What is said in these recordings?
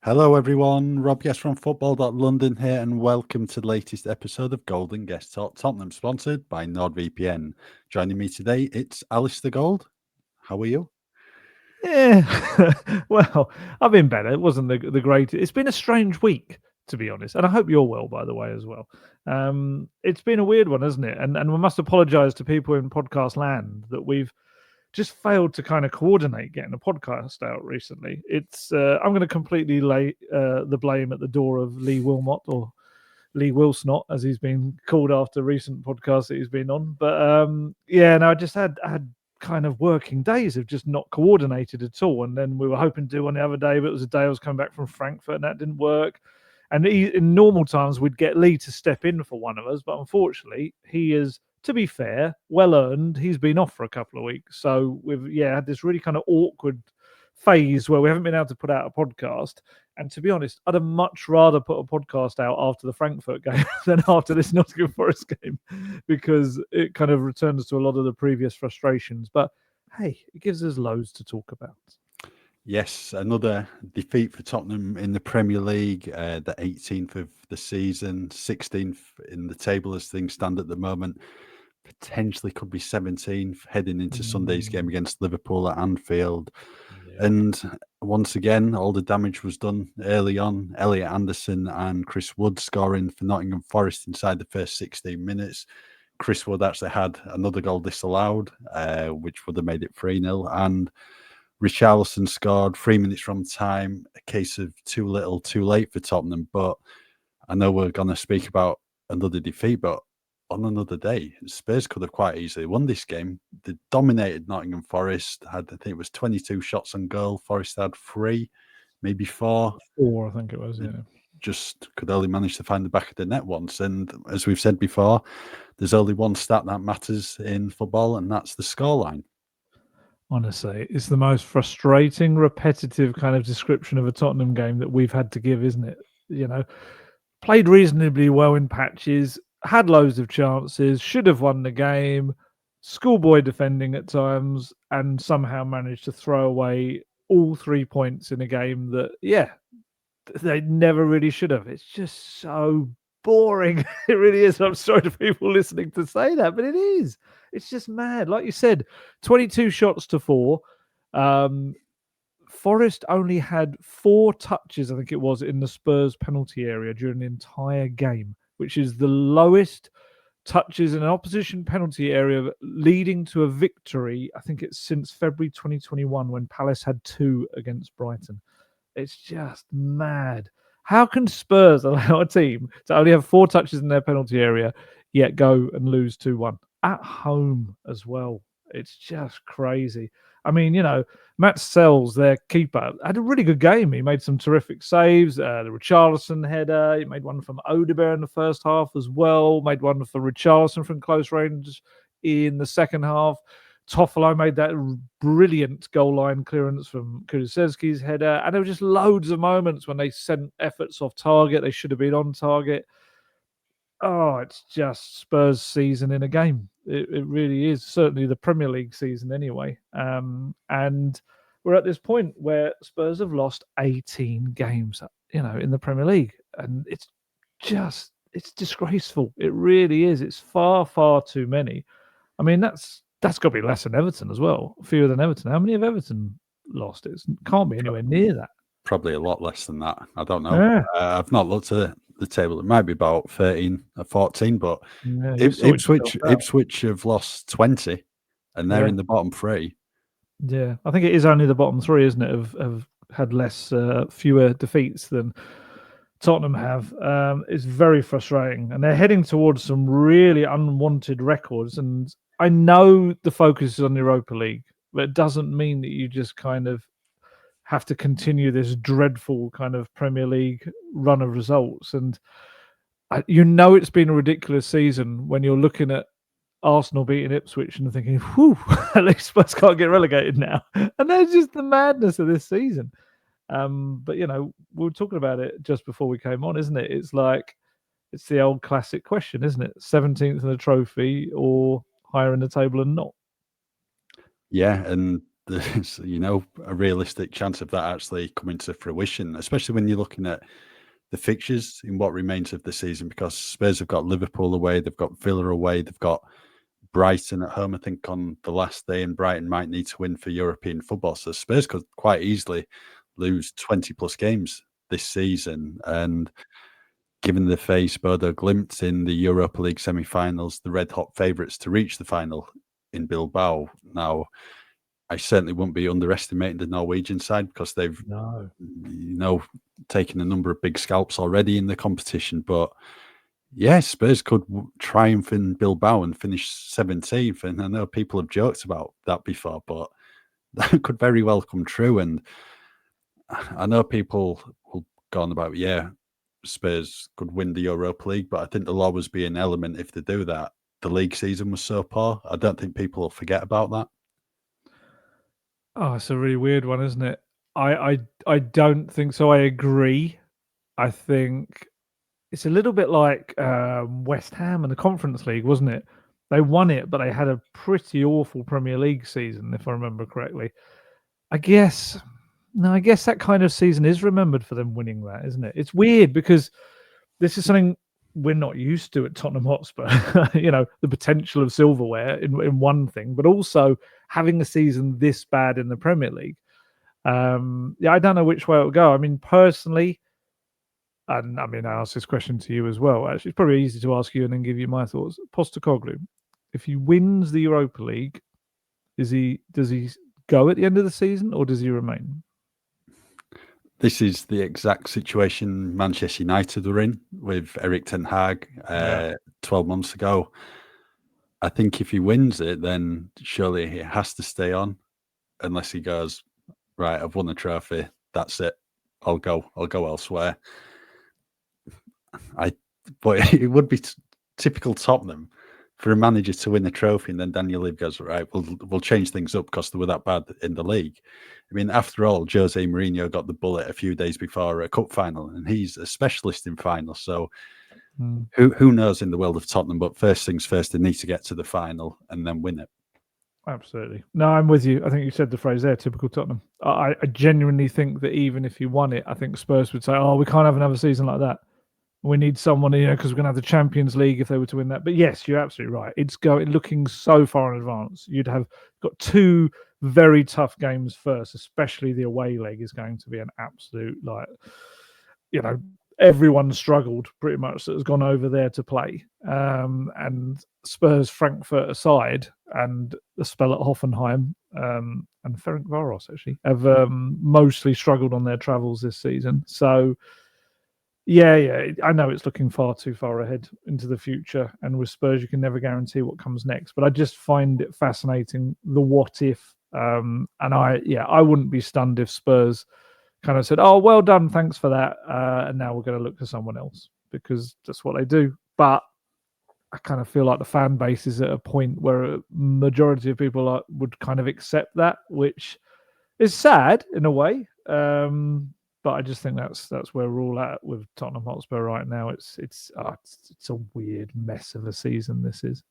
Hello everyone, Rob Guest from football.london here and welcome to the latest episode of Gold Guest Talk Tottenham, sponsored by NordVPN. Joining me today, it's Alasdair Gold. How are you? Yeah, well, I've been better. It wasn't the greatest. It's been a strange week, to be honest, and I hope you're well, by the way, as well. It's been a weird one, hasn't it? And we must apologise to people in podcast land that we've just failed to kind of coordinate getting a podcast out recently. It's I'm going to completely lay the blame at the door of Lee Wilmot, or Lee Wilsnot, as he's been called after recent podcasts that he's been on. But yeah, no, I had kind of working days of just not coordinated at all. And then we were hoping to do one the other day, but it was a day I was coming back from Frankfurt and that didn't work. And in normal times, we'd get Lee to step in for one of us. But unfortunately, he is, to be fair, well earned. He's been off for a couple of weeks. So we've, had this really kind of awkward phase where we haven't been able to put out a podcast. And to be honest, I'd have much rather put a podcast out after the Frankfurt game than after this Nottingham Forest game, because it kind of returns to a lot of the previous frustrations. But hey, it gives us loads to talk about. Yes, another defeat for Tottenham in the Premier League, the 18th of the season, 16th in the table as things stand at the moment. Potentially could be 17th heading into Sunday's game against Liverpool at Anfield. Yeah. And once again, all the damage was done early on. Elliot Anderson and Chris Wood scoring for Nottingham Forest inside the first 16 minutes. Chris Wood actually had another goal disallowed, which would have made it 3-0. And Richarlison scored 3 minutes from time, a case of too little, too late for Tottenham. But I know we're going to speak about another defeat, but on another day, Spurs could have quite easily won this game. They dominated Nottingham Forest, I think it was 22 shots on goal. Forest had 3, maybe 4. 4, I think it was, yeah. Just could only manage to find the back of the net once. And as we've said before, there's only one stat that matters in football, and that's the scoreline. Honestly, it's the most frustrating, repetitive kind of description of a Tottenham game that we've had to give, isn't it? You know, played reasonably well in patches, had loads of chances, should have won the game, schoolboy defending at times, and somehow managed to throw away all 3 points in a game that, they never really should have. It's just so boring. It really is. I'm sorry to people listening to say that, but it is. It's just mad. Like you said, 22 shots to 4. Forest only had 4 touches, I think it was, in the Spurs penalty area during the entire game, which is the lowest touches in an opposition penalty area leading to a victory. I think it's since February 2021 when Palace had 2 against Brighton. It's just mad. How can Spurs allow a team to only have 4 touches in their penalty area, yet go and lose 2-1 at home as well? It's just crazy. I mean, Matt Sells, their keeper, had a really good game. He made some terrific saves. The Richarlison header. He made one from Odegaard in the first half as well. Made one for Richarlison from close range in the second half. Toffolo made that brilliant goal line clearance from Kulusevski's header. And there were just loads of moments when they sent efforts off target. They should have been on target. Oh, it's just Spurs season in a game. It really is. Certainly the Premier League season anyway. And we're at this point where Spurs have lost 18 games, in the Premier League. And it's disgraceful. It really is. It's far, far too many. I mean, that's got to be less than Everton as well. Fewer than Everton. How many have Everton lost? It can't be anywhere near that. Probably a lot less than that. I don't know. Yeah. I've not looked at the table. It might be about 13 or 14, but Ipswich have lost 20 and they're in the bottom 3. Yeah, I think it is only the bottom 3, isn't it, have had fewer defeats than Tottenham have. It's very frustrating, and they're heading towards some really unwanted records. And I know the focus is on the Europa League, but it doesn't mean that you just kind of have to continue this dreadful kind of Premier League run of results. And it's been a ridiculous season when you're looking at Arsenal beating Ipswich and thinking, whew, at least Spurs can't get relegated now. And that's just the madness of this season. But, we were talking about it just before we came on, isn't it? It's like, it's the old classic question, isn't it? 17th in the trophy or higher in the table and not? Yeah, and there's a realistic chance of that actually coming to fruition, especially when you're looking at the fixtures in what remains of the season, because Spurs have got Liverpool away, they've got Villa away, they've got Brighton at home, I think, on the last day, and Brighton might need to win for European football. So Spurs could quite easily lose 20 plus games this season. And given the face Bodo Glimt in the Europa League semi-finals, the red-hot favourites to reach the final in Bilbao. Now, I certainly wouldn't be underestimating the Norwegian side, because they've taken a number of big scalps already in the competition. But yeah, Spurs could triumph in Bilbao and finish 17th. And I know people have joked about that before, but that could very well come true. And I know people will go on about, Spurs could win the Europa League, but I think there'll always be an element, if they do that, the league season was so poor. I don't think people will forget about that. Oh, it's a really weird one, isn't it? I don't think so. I agree. I think it's a little bit like West Ham in the Conference League, wasn't it? They won it, but they had a pretty awful Premier League season, if I remember correctly. I guess that kind of season is remembered for them winning that, isn't it? It's weird because this is something we're not used to at Tottenham Hotspur. The potential of silverware in one thing, but also having a season this bad in the Premier League. I don't know which way it will go. I mean, personally, and I mean, I ask this question to you as well. Actually, it's probably easy to ask you and then give you my thoughts. Postecoglou, if he wins the Europa League, does he go at the end of the season, or does he remain? This is the exact situation Manchester United were in with Erik ten Hag 12 months ago. I think if he wins it, then surely he has to stay on, unless he goes, right, I've won a trophy, that's it, I'll go elsewhere. But it would be typical Tottenham for a manager to win a trophy, and then Daniel Levy goes, right, we'll change things up because they were that bad in the league. I mean, after all, Jose Mourinho got the bullet a few days before a cup final, and he's a specialist in finals. So who knows in the world of Tottenham? But first things first, they need to get to the final and then win it. Absolutely. No, I'm with you. I think you said the phrase there, typical Tottenham. I genuinely think that even if he won it, I think Spurs would say, oh, we can't have another season like that. We need someone, because we're going to have the Champions League if they were to win that. But yes, you're absolutely right. It's looking so far in advance. You'd have got two very tough games first, especially the away leg is going to be an absolute, everyone struggled pretty much that has gone over there to play. And Spurs, Frankfurt aside, and the spell at Hoffenheim and Ferencvaros actually have mostly struggled on their travels this season. So, yeah, I know it's looking far too far ahead into the future, and with Spurs, you can never guarantee what comes next. But I just find it fascinating, the what if, and I wouldn't be stunned if Spurs kind of said, "Oh, well done, thanks for that," and now we're going to look for someone else, because that's what they do. But I kind of feel like the fan base is at a point where a majority of people would kind of accept that, which is sad in a way. But I just think that's where we're all at with Tottenham Hotspur right now. It's a weird mess of a season this is.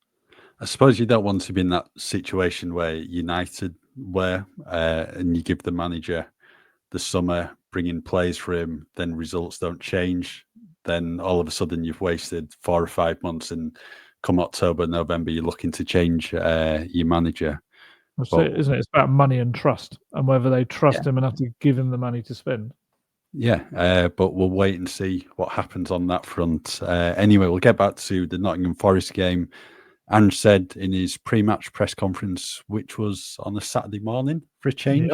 I suppose you don't want to be in that situation where United were, and you give the manager the summer, bring in players for him, then results don't change. Then all of a sudden you've wasted 4 or 5 months, and come October, November, you're looking to change your manager. That's it, isn't it? It's about money and trust, and whether they trust him enough to give him the money to spend. Yeah, but we'll wait and see what happens on that front. Anyway, we'll get back to the Nottingham Forest game. Ange said in his pre-match press conference, which was on a Saturday morning for a change,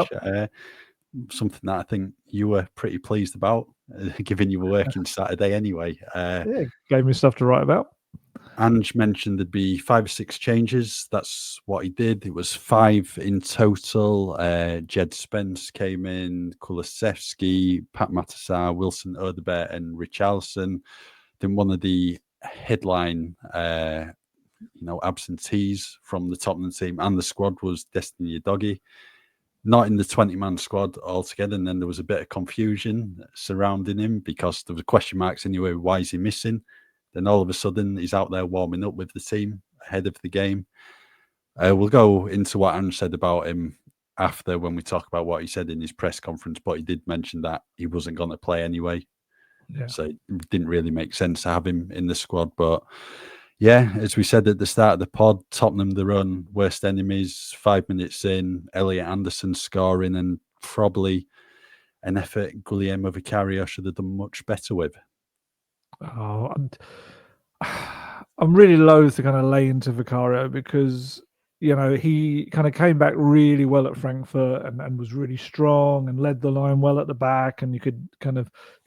something that I think you were pretty pleased about, given you were working Saturday anyway. Gave me stuff to write about. Ange mentioned there'd be 5 or 6 changes. That's what he did. It was 5 in total. Jed Spence came in, Kulusevski, Pat Matasar, Wilson Odobert, and Richarlison. Then one of the headline, absentees from the Tottenham team and the squad was Destiny Udogie, not in the 20-man squad altogether. And then there was a bit of confusion surrounding him because there was question marks anyway. Why is he missing? Then all of a sudden, he's out there warming up with the team ahead of the game. We'll go into what Ange said about him after when we talk about what he said in his press conference, but he did mention that he wasn't going to play anyway. Yeah. So it didn't really make sense to have him in the squad. But yeah, as we said at the start of the pod, Tottenham, their own worst enemies. 5 minutes in, Elliot Anderson scoring, and probably an effort Guglielmo Vicario should have done much better with. Oh, I'm really loath to kind of lay into Vicario because, you know, he kind of came back really well at Frankfurt and was really strong and led the line well at the back, and you could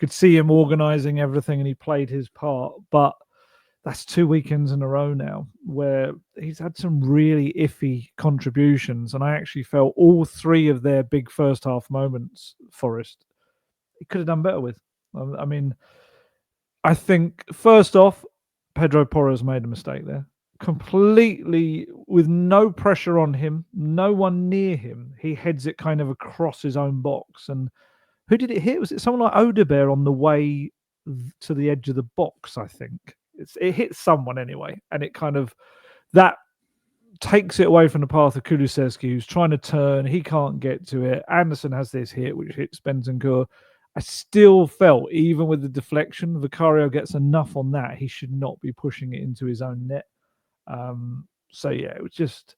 see him organising everything, and he played his part. But that's 2 weekends in a row now where he's had some really iffy contributions, and I actually felt all 3 of their big first half moments, Forest, he could have done better with. I mean, I think first off, Pedro Porro's made a mistake there. Completely with no pressure on him, no one near him. He heads it kind of across his own box. And who did it hit? Was it someone like Odebear on the way to the edge of the box? I think it hit someone anyway, and it kind of that takes it away from the path of Kulusevski, who's trying to turn. He can't get to it. Anderson has this hit, which hits Bentancur. I still felt, even with the deflection, Vicario gets enough on that. He should not be pushing it into his own net. So, yeah, it was just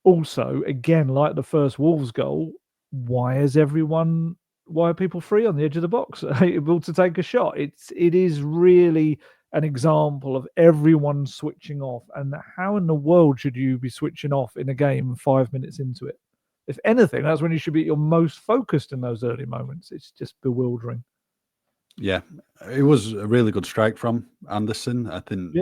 also, again, like the first Wolves goal, why are people free on the edge of the box, able to take a shot? It is really an example of everyone switching off. And how in the world should you be switching off in a game 5 minutes into it? If anything, that's when you should be at your most focused in those early moments. It's just bewildering. Yeah, it was a really good strike from Anderson. I think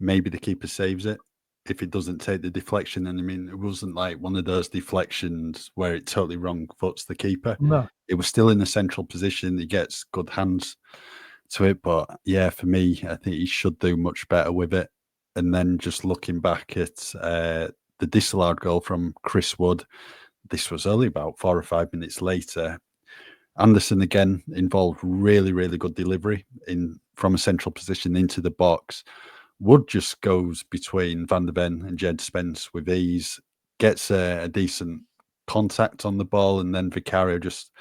maybe the keeper saves it if it doesn't take the deflection. And I mean, it wasn't like one of those deflections where it totally wrong foots the keeper. No. It was still in a central position. He gets good hands to it. But yeah, for me, I think he should do much better with it. And then just looking back at the disallowed goal from Chris Wood, this was only about 4 or 5 minutes later. Anderson again involved really, really good delivery from a central position into the box. Wood just goes between Van der Ven and Jed Spence with ease, gets a decent contact on the ball, and then Vicario just,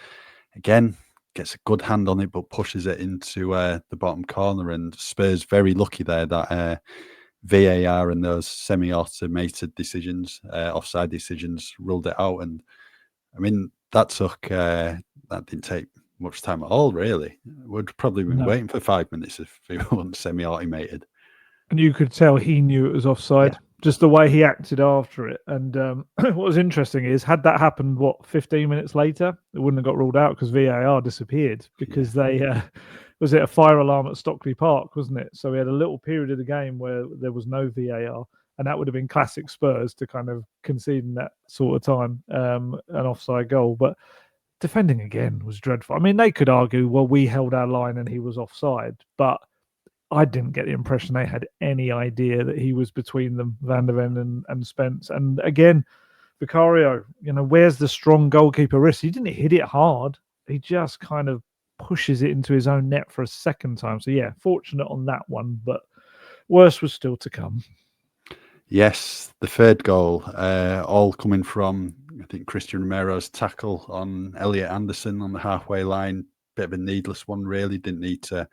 again, gets a good hand on it, but pushes it into the bottom corner. And Spurs very lucky there that VAR and those semi-automated decisions, offside decisions, ruled it out. And I mean, that didn't take much time at all, really. We'd probably been waiting for 5 minutes if it wasn't semi-automated. And you could tell he knew it was offside, just the way he acted after it. And what was interesting is, had that happened, 15 minutes later, it wouldn't have got ruled out because VAR disappeared because they was it a fire alarm at Stockley Park, wasn't it? So we had a little period of the game where there was no VAR, and that would have been classic Spurs to kind of concede in that sort of time an offside goal. But defending again was dreadful. I mean, they could argue, well, we held our line and he was offside, but I didn't get the impression they had any idea that he was between them, Van der Ven and Spence. And again, Vicario, where's the strong goalkeeper risk? He didn't hit it hard. He just kind of pushes it into his own net for a second time. So, yeah, fortunate on that one, but worse was still to come. Yes, the third goal, all coming from, I think, Cristian Romero's tackle on Elliot Anderson on the halfway line. Bit of a needless one, really. Didn't need to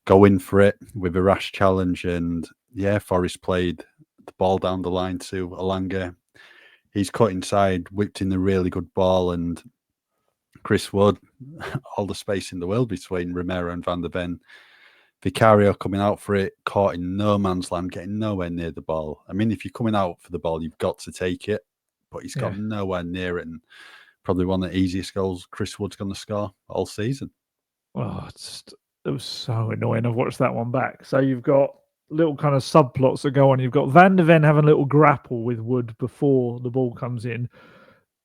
go in for it with a rash challenge. And yeah, Forest played the ball down the line to Alanga. He's cut inside, whipped in a really good ball, and Chris Wood, all the space in the world between Romero and Van der Ven. Vicario coming out for it, caught in no man's land, getting nowhere near the ball. I mean, if you're coming out for the ball, you've got to take it, but he's got nowhere near it, and probably one of the easiest goals Chris Wood's going to score all season. Oh, it was so annoying. I've watched that one back. So you've got little kind of subplots that go on. You've got Van der Ven having a little grapple with Wood before the ball comes in.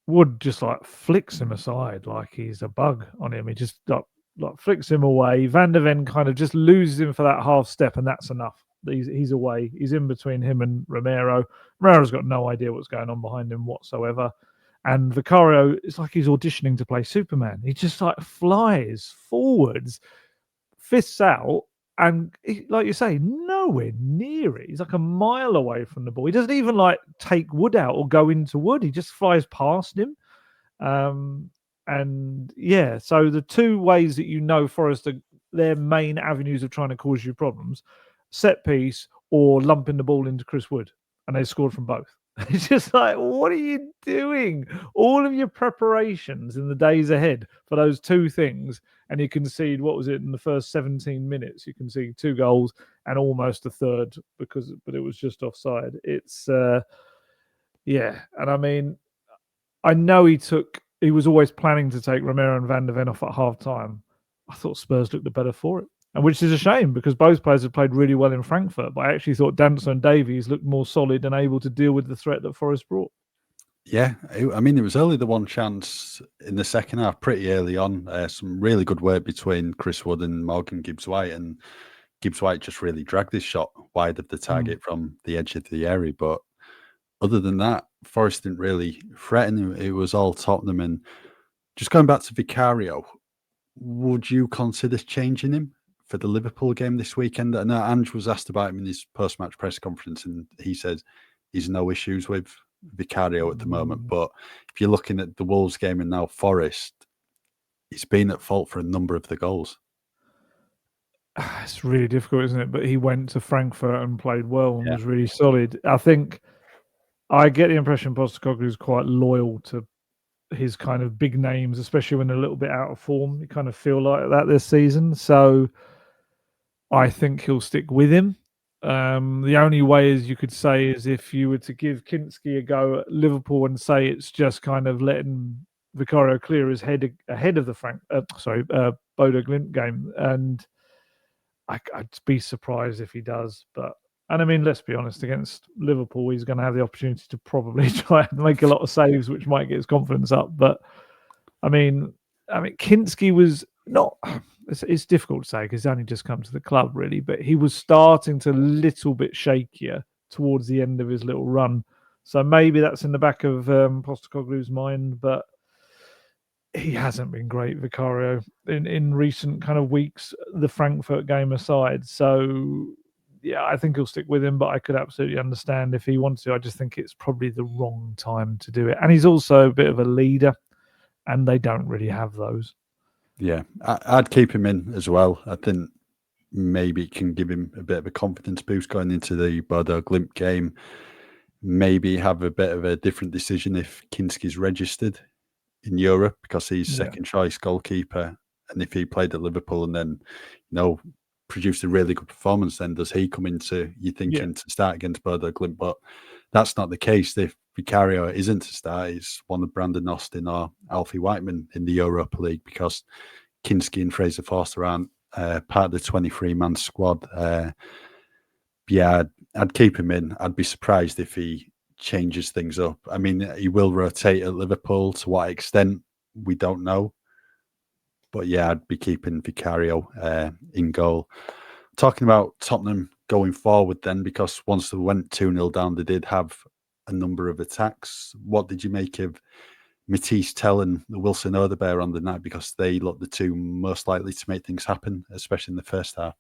Wood just like flicks him aside like he's a bug on him. He just like flicks him away. Van der Ven kind of just loses him for that half step, and that's enough. He's away. He's in between him and Romero. Romero's got no idea what's going on behind him whatsoever. And Vicario, it's like he's auditioning to play Superman. He just like flies forwards, fists out, and like you say, nowhere near it. He's like a mile away from the ball. He doesn't even like take Wood out or go into Wood. He just flies past him. And yeah, so the two ways that Forest are their main avenues of trying to cause you problems: set piece or lumping the ball into Chris Wood, and they scored from both. It's just like, what are you doing? All of your preparations in the days ahead for those two things, and you concede, what was it, in the first 17 minutes? You concede 2 goals and almost a third but it was just offside. It's yeah, and I mean, I know he was always planning to take Romero and Van der Ven off at half time. I thought Spurs looked the better for it. And which is a shame because both players had played really well in Frankfurt. But I actually thought Danso and Davies looked more solid and able to deal with the threat that Forest brought. Yeah, I mean, it was only the one chance in the second half, pretty early on. Some really good work between Chris Wood and Morgan Gibbs-White, and Gibbs-White just really dragged his shot wide of the target from the edge of the area. But other than that, Forest didn't really threaten. It was all Tottenham. And just going back to Vicario, would you consider changing him for the Liverpool game this weekend? I know Ange was asked about him in his post-match press conference, and he said he's no issues with Vicario at the moment. But if you're looking at the Wolves game and now Forest, he's been at fault for a number of the goals. It's really difficult, isn't it? But he went to Frankfurt and played well and was really solid. I think I get the impression Postecoglou is quite loyal to his kind of big names, especially when they're a little bit out of form. You kind of feel like that this season. So I think he'll stick with him. The only way, as you could say, is if you were to give Kinski a go at Liverpool and say it's just kind of letting Vicario clear his head ahead of the Bodo Glimt game. And I'd be surprised if he does. And I mean, let's be honest, against Liverpool, he's going to have the opportunity to probably try and make a lot of saves, which might get his confidence up. But I mean, Kinski was not. It's difficult to say because he's only just come to the club, really. But he was starting to a little bit shakier towards the end of his little run. So maybe that's in the back of Postecoglou's mind. But he hasn't been great, Vicario, in recent kind of weeks, the Frankfurt game aside. So yeah, I think he'll stick with him, but I could absolutely understand if he wants to. I just think it's probably the wrong time to do it. And he's also a bit of a leader, and they don't really have those. Yeah, I'd keep him in as well. I think maybe it can give him a bit of a confidence boost going into the Bodo Glimt game. Maybe have a bit of a different decision if Kinski's registered in Europe because he's second choice goalkeeper. And if he played at Liverpool and then, produced a really good performance, then does he come into you thinking to start against Bodo Glimt? But that's not the case. If Vicario isn't to start, it's one of Brandon Austin or Alfie Whiteman in the Europa League because Kinski and Fraser Forster aren't part of the 23-man squad. I'd keep him in. I'd be surprised if he changes things up. I mean, he will rotate at Liverpool. To what extent, we don't know. But yeah, I'd be keeping Vicario in goal. Talking about Tottenham going forward then, because once they went 2-0 down, they did have a number of attacks. What did you make of Matisse Tell and Wilson Odebear on the night? Because they looked the two most likely to make things happen, especially in the first half.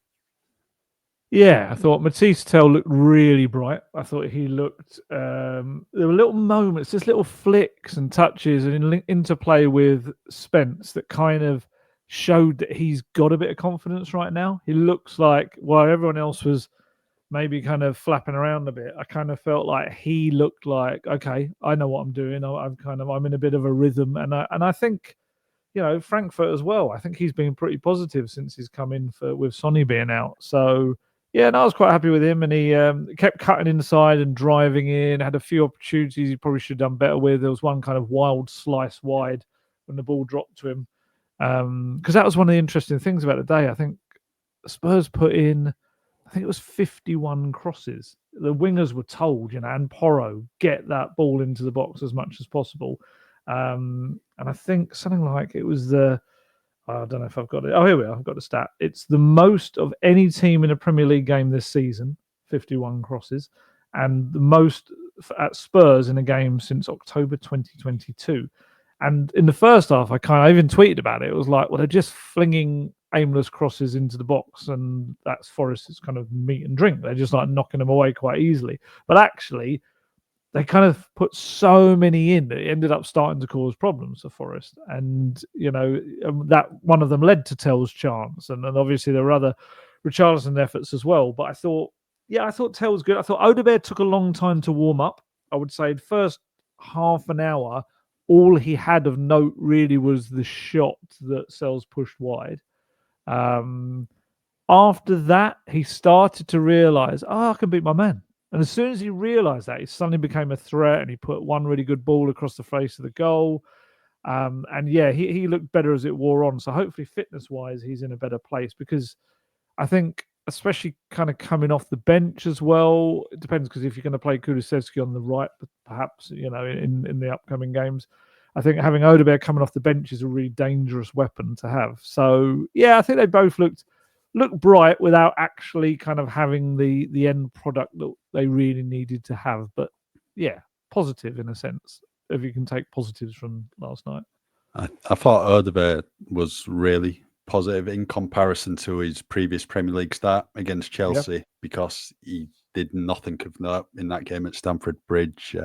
Yeah, I thought Matisse Tell looked really bright. I thought he looked... there were little moments, just little flicks and touches and interplay with Spence that kind of showed that he's got a bit of confidence right now. He looks like, while everyone else was maybe kind of flapping around a bit, I kind of felt like he looked like, okay, I know what I'm doing. I'm in a bit of a rhythm. And I think, Frankfurt as well, I think he's been pretty positive since he's come in with Sonny being out. So... yeah, and I was quite happy with him, and he kept cutting inside and driving in, had a few opportunities he probably should have done better with. There was one kind of wild slice wide when the ball dropped to him. Because that was one of the interesting things about the day. I think Spurs put in, I think it was 51 crosses. The wingers were told, and Porro, get that ball into the box as much as possible. And I think something like it was I don't know if I've got it. Oh, here we are. I've got the stat. It's the most of any team in a Premier League game this season, 51 crosses, and the most at Spurs in a game since October 2022. And in the first half, I even tweeted about it. It was like, well, they're just flinging aimless crosses into the box, and that's Forest's kind of meat and drink. They're just like knocking them away quite easily. But actually, they kind of put so many in that it ended up starting to cause problems for Forest. And, that one of them led to Tell's chance. And obviously there were other Richarlison efforts as well. But I thought Tell's good. I thought Odegaard took a long time to warm up. I would say the first half an hour, all he had of note really was the shot that Sells pushed wide. After that, he started to realise, I can beat my man. And as soon as he realised that, he suddenly became a threat, and he put one really good ball across the face of the goal. And yeah, he looked better as it wore on. So hopefully, fitness-wise, he's in a better place, because I think, especially kind of coming off the bench as well, it depends, because if you're going to play Kulusevski on the right, perhaps, in the upcoming games, I think having Odegaard coming off the bench is a really dangerous weapon to have. So yeah, I think they both looked bright without actually kind of having the end product that they really needed to have. But yeah, positive in a sense, if you can take positives from last night. I thought Odegaard was really positive in comparison to his previous Premier League start against Chelsea, because he did nothing of note in that game at Stamford Bridge.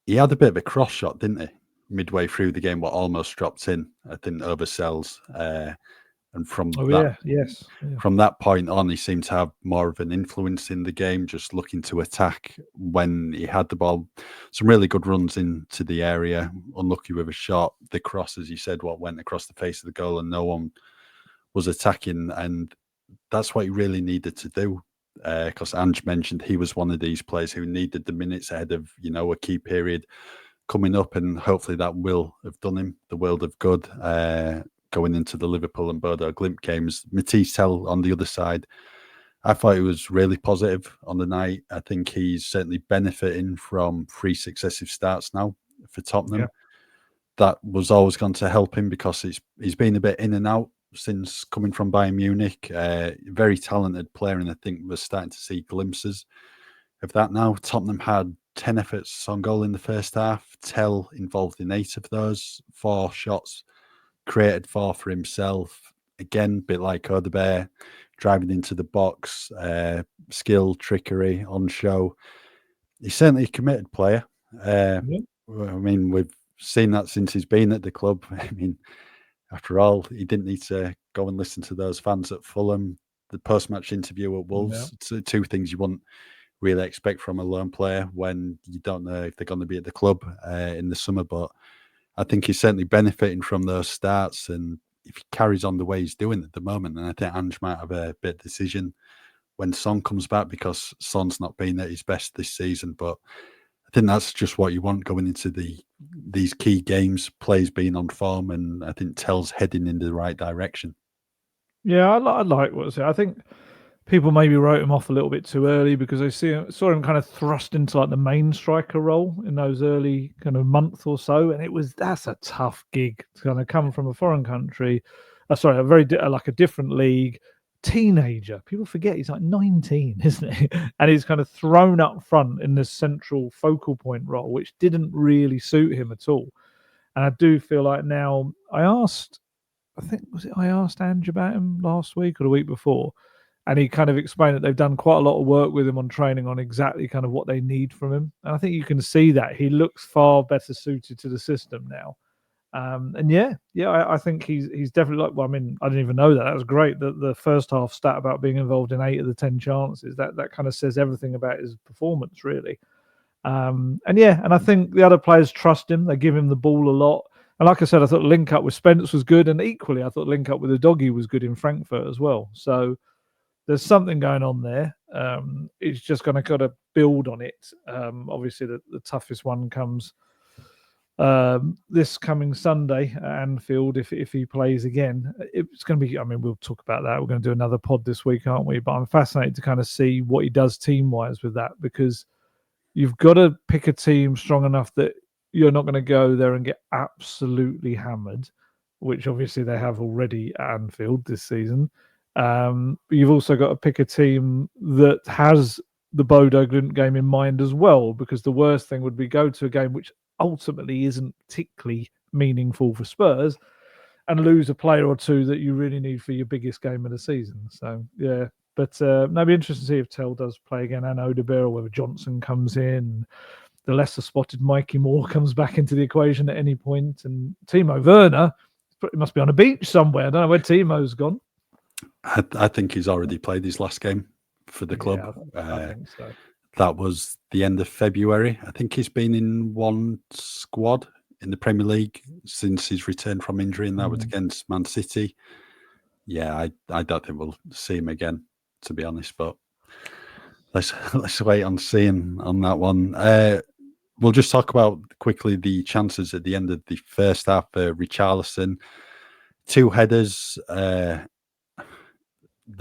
He had a bit of a cross shot, didn't he? Midway through the game, what almost dropped in, I think, over Sells. And from from that point on, he seemed to have more of an influence in the game, just looking to attack when he had the ball. Some really good runs into the area, unlucky with a shot. The cross, as you said, what went across the face of the goal, and no one was attacking. And that's what he really needed to do. Because Ange mentioned he was one of these players who needed the minutes ahead of, a key period coming up, and hopefully that will have done him the world of good. Going into the Liverpool and Bodo Glimt games. Matisse Tell on the other side, I thought he was really positive on the night. I think he's certainly benefiting from 3 successive starts now for Tottenham. Yeah. That was always going to help him, because he's been a bit in and out since coming from Bayern Munich. Very talented player, and I think we're starting to see glimpses of that now. Tottenham had 10 efforts on goal in the first half. Tell involved in 8 of those, 4 shots created 4 for himself. Again, a bit like Odegaard, driving into the box, skill, trickery on show. He's certainly a committed player. I mean, we've seen that since he's been at the club. I mean, after all, he didn't need to go and listen to those fans at Fulham. The post-match interview at Wolves, it's 2 things you wouldn't really expect from a lone player when you don't know if they're going to be at the club in the summer. But I think he's certainly benefiting from those starts, and if he carries on the way he's doing at the moment, and I think Ange might have a bit of decision when Son comes back, because Son's not been at his best this season. But I think that's just what you want going into these key games, players being on form, and I think Tell's heading in the right direction. Yeah, I like what I say. I think people maybe wrote him off a little bit too early, because I saw him kind of thrust into like the main striker role in those early kind of month or so, and that's a tough gig to kind of come from a foreign country. Sorry, a different league. Teenager, people forget he's like 19, isn't he? And he's kind of thrown up front in this central focal point role, which didn't really suit him at all. And I do feel like now, I asked Ange about him last week or the week before, and he kind of explained that they've done quite a lot of work with him on training on exactly kind of what they need from him. And I think you can see that he looks far better suited to the system now. And I think he's definitely like. Well, I mean, I didn't even know that. That was great. The first half stat about being involved in 8 of the 10 chances, that kind of says everything about his performance, really. And I think the other players trust him. They give him the ball a lot. And like I said, I thought link up with Spence was good, and equally, I thought link up with the doggy was good in Frankfurt as well. So there's something going on there. It's just going to got to build on it. Obviously, the toughest one comes this coming Sunday at Anfield. If he plays again, it's going to be. I mean, we'll talk about that. We're going to do another pod this week, aren't we? But I'm fascinated to kind of see what he does team-wise with that, because you've got to pick a team strong enough that you're not going to go there and get absolutely hammered, which obviously they have already at Anfield this season. You've also got to pick a team that has the Bodo Glimt game in mind as well, because the worst thing would be go to a game which ultimately isn't particularly meaningful for Spurs and lose a player or two that you really need for your biggest game of the season. So, yeah, But it'd be interesting to see if Tell does play again and Odebear, or whether Johnson comes in. The lesser spotted Mikey Moore comes back into the equation at any point, and Timo Werner must be on a beach somewhere. I don't know where Timo's gone. I think he's already played his last game for the club. I think so. That was the end of February. I think he's been in one squad in the Premier League since his return from injury, and that was against Man City. Yeah, I don't think we'll see him again, to be honest. But let's wait on seeing on that one. We'll just talk about quickly the chances at the end of the first half. Richarlison, 2 headers. The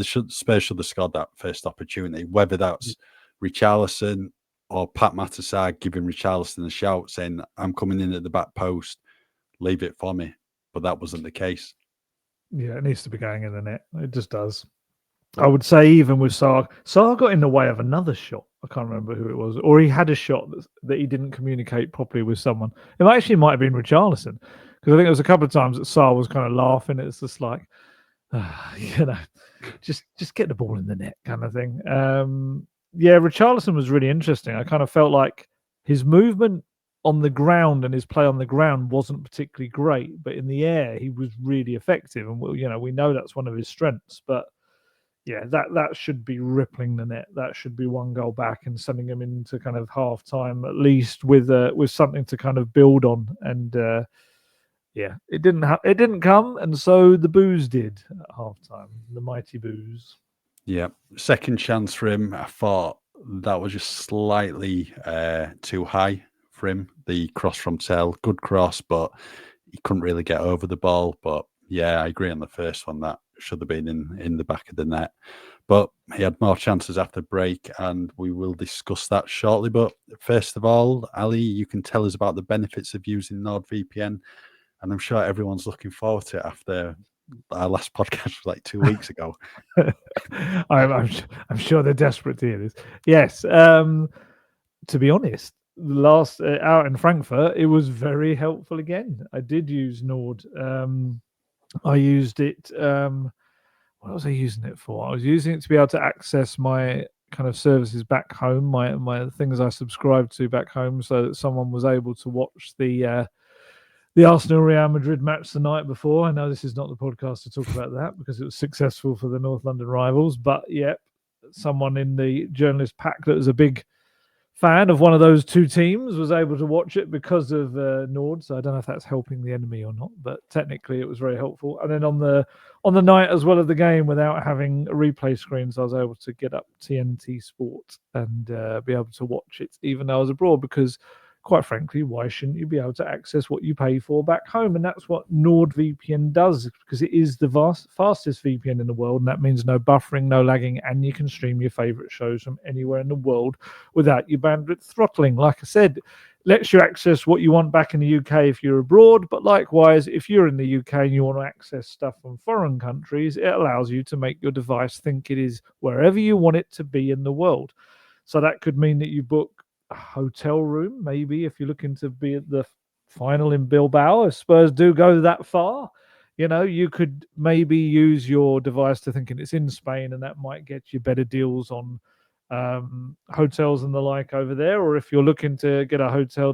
Spurs should have scored that first opportunity. Whether that's Richarlison or Pat Matasar giving Richarlison a shout saying, "I'm coming in at the back post, leave it for me," but that wasn't the case. Yeah, it needs to be going in the net. It just does. I would say even with Sarr got in the way of another shot. I can't remember who it was, or he had a shot that he didn't communicate properly with someone. It actually might have been Richarlison, because I think there was a couple of times that Sarr was kind of laughing. It's just like, just get the ball in the net kind of thing. Yeah, Richarlison was really interesting. I kind of felt like his movement on the ground and his play on the ground wasn't particularly great, but in the air he was really effective, and we know that's one of his strengths. But yeah, that should be rippling the net. That should be 1 goal back and sending him into kind of half time at least with something to kind of build on. And yeah, it didn't come, and so the boos did at half time. The mighty boos. Yeah, second chance for him. I thought that was just slightly too high for him. The cross from Tell, good cross, but he couldn't really get over the ball. But yeah, I agree on the first one. That should have been in the back of the net. But he had more chances after break, and we will discuss that shortly. But first of all, Ali, you can tell us about the benefits of using NordVPN, and I'm sure everyone's looking forward to it after our last podcast was like 2 weeks ago. I'm sure they're desperate to hear this. Yes, to be honest, the last out in Frankfurt, it was very helpful again. I did use Nord. I used it. What was I using it for? I was using it to be able to access my kind of services back home, my things I subscribed to back home, so that someone was able to watch the Arsenal Real Madrid match the night before. I know this is not the podcast to talk about that because it was successful for the North London rivals, but yeah, someone in the journalist pack that was a big fan of one of those 2 teams was able to watch it because of Nord. So I don't know if that's helping the enemy or not, but technically it was very helpful. And then on the night as well of the game, without having replay screens, I was able to get up TNT Sport and be able to watch it even though I was abroad, because quite frankly, why shouldn't you be able to access what you pay for back home? And that's what NordVPN does, because it is the fastest VPN in the world, and that means no buffering, no lagging, and you can stream your favorite shows from anywhere in the world without your bandwidth throttling. Like I said, lets you access what you want back in the UK if you're abroad, but likewise, if you're in the UK and you want to access stuff from foreign countries, it allows you to make your device think it is wherever you want it to be in the world. So that could mean that you book a hotel room, maybe if you're looking to be at the final in Bilbao, if Spurs do go that far. You could maybe use your device to thinking it's in Spain, and that might get you better deals on hotels and the like over there. Or if you're looking to get a hotel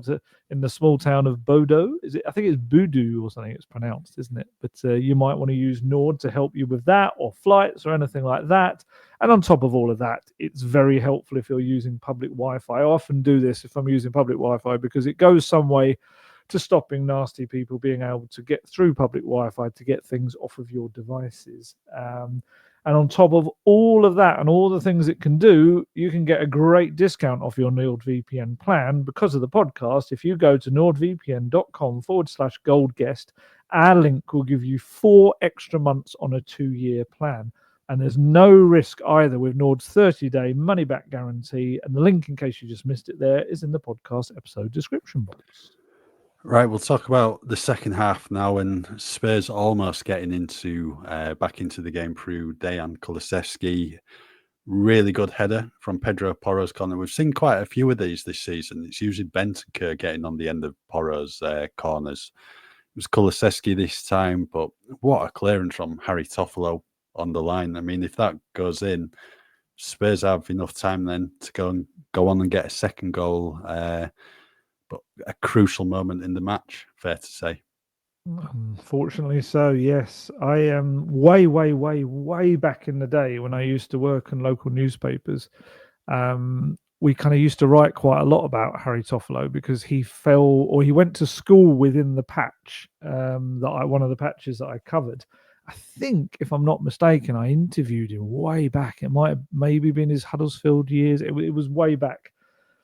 in the small town of Bodo, I think it's Boudou or something it's pronounced, isn't it? But you might want to use Nord to help you with that, or flights or anything like that. And on top of all of that, it's very helpful if you're using public Wi-Fi. I often do this if I'm using public Wi-Fi, because it goes some way to stopping nasty people being able to get through public Wi-Fi to get things off of your devices. And on top of all of that and all the things it can do, you can get a great discount off your NordVPN plan because of the podcast. If you go to nordvpn.com/goldguest, our link will give you 4 extra months on a 2-year plan. And there's no risk either with Nord's 30-day money-back guarantee. And the link, in case you just missed it there, is in the podcast episode description box. Right, we'll talk about the second half now, and Spurs almost getting into back into the game through Dejan Kulusevski. Really good header from Pedro Porro's corner. We've seen quite a few of these this season. It's usually Bentancur getting on the end of Porro's corners. It was Kulusevski this time, but what a clearance from Harry Toffolo. on the line. I mean, if that goes in, Spurs have enough time then to go on and get a second goal. But a crucial moment in the match, fair to say. Unfortunately so, yes. I am way back in the day when I used to work in local newspapers. We kind of used to write quite a lot about Harry Toffolo because he went to school within the patch one of the patches that I covered. I think, if I'm not mistaken, I interviewed him way back. It might have maybe been his Huddersfield years. It was way back.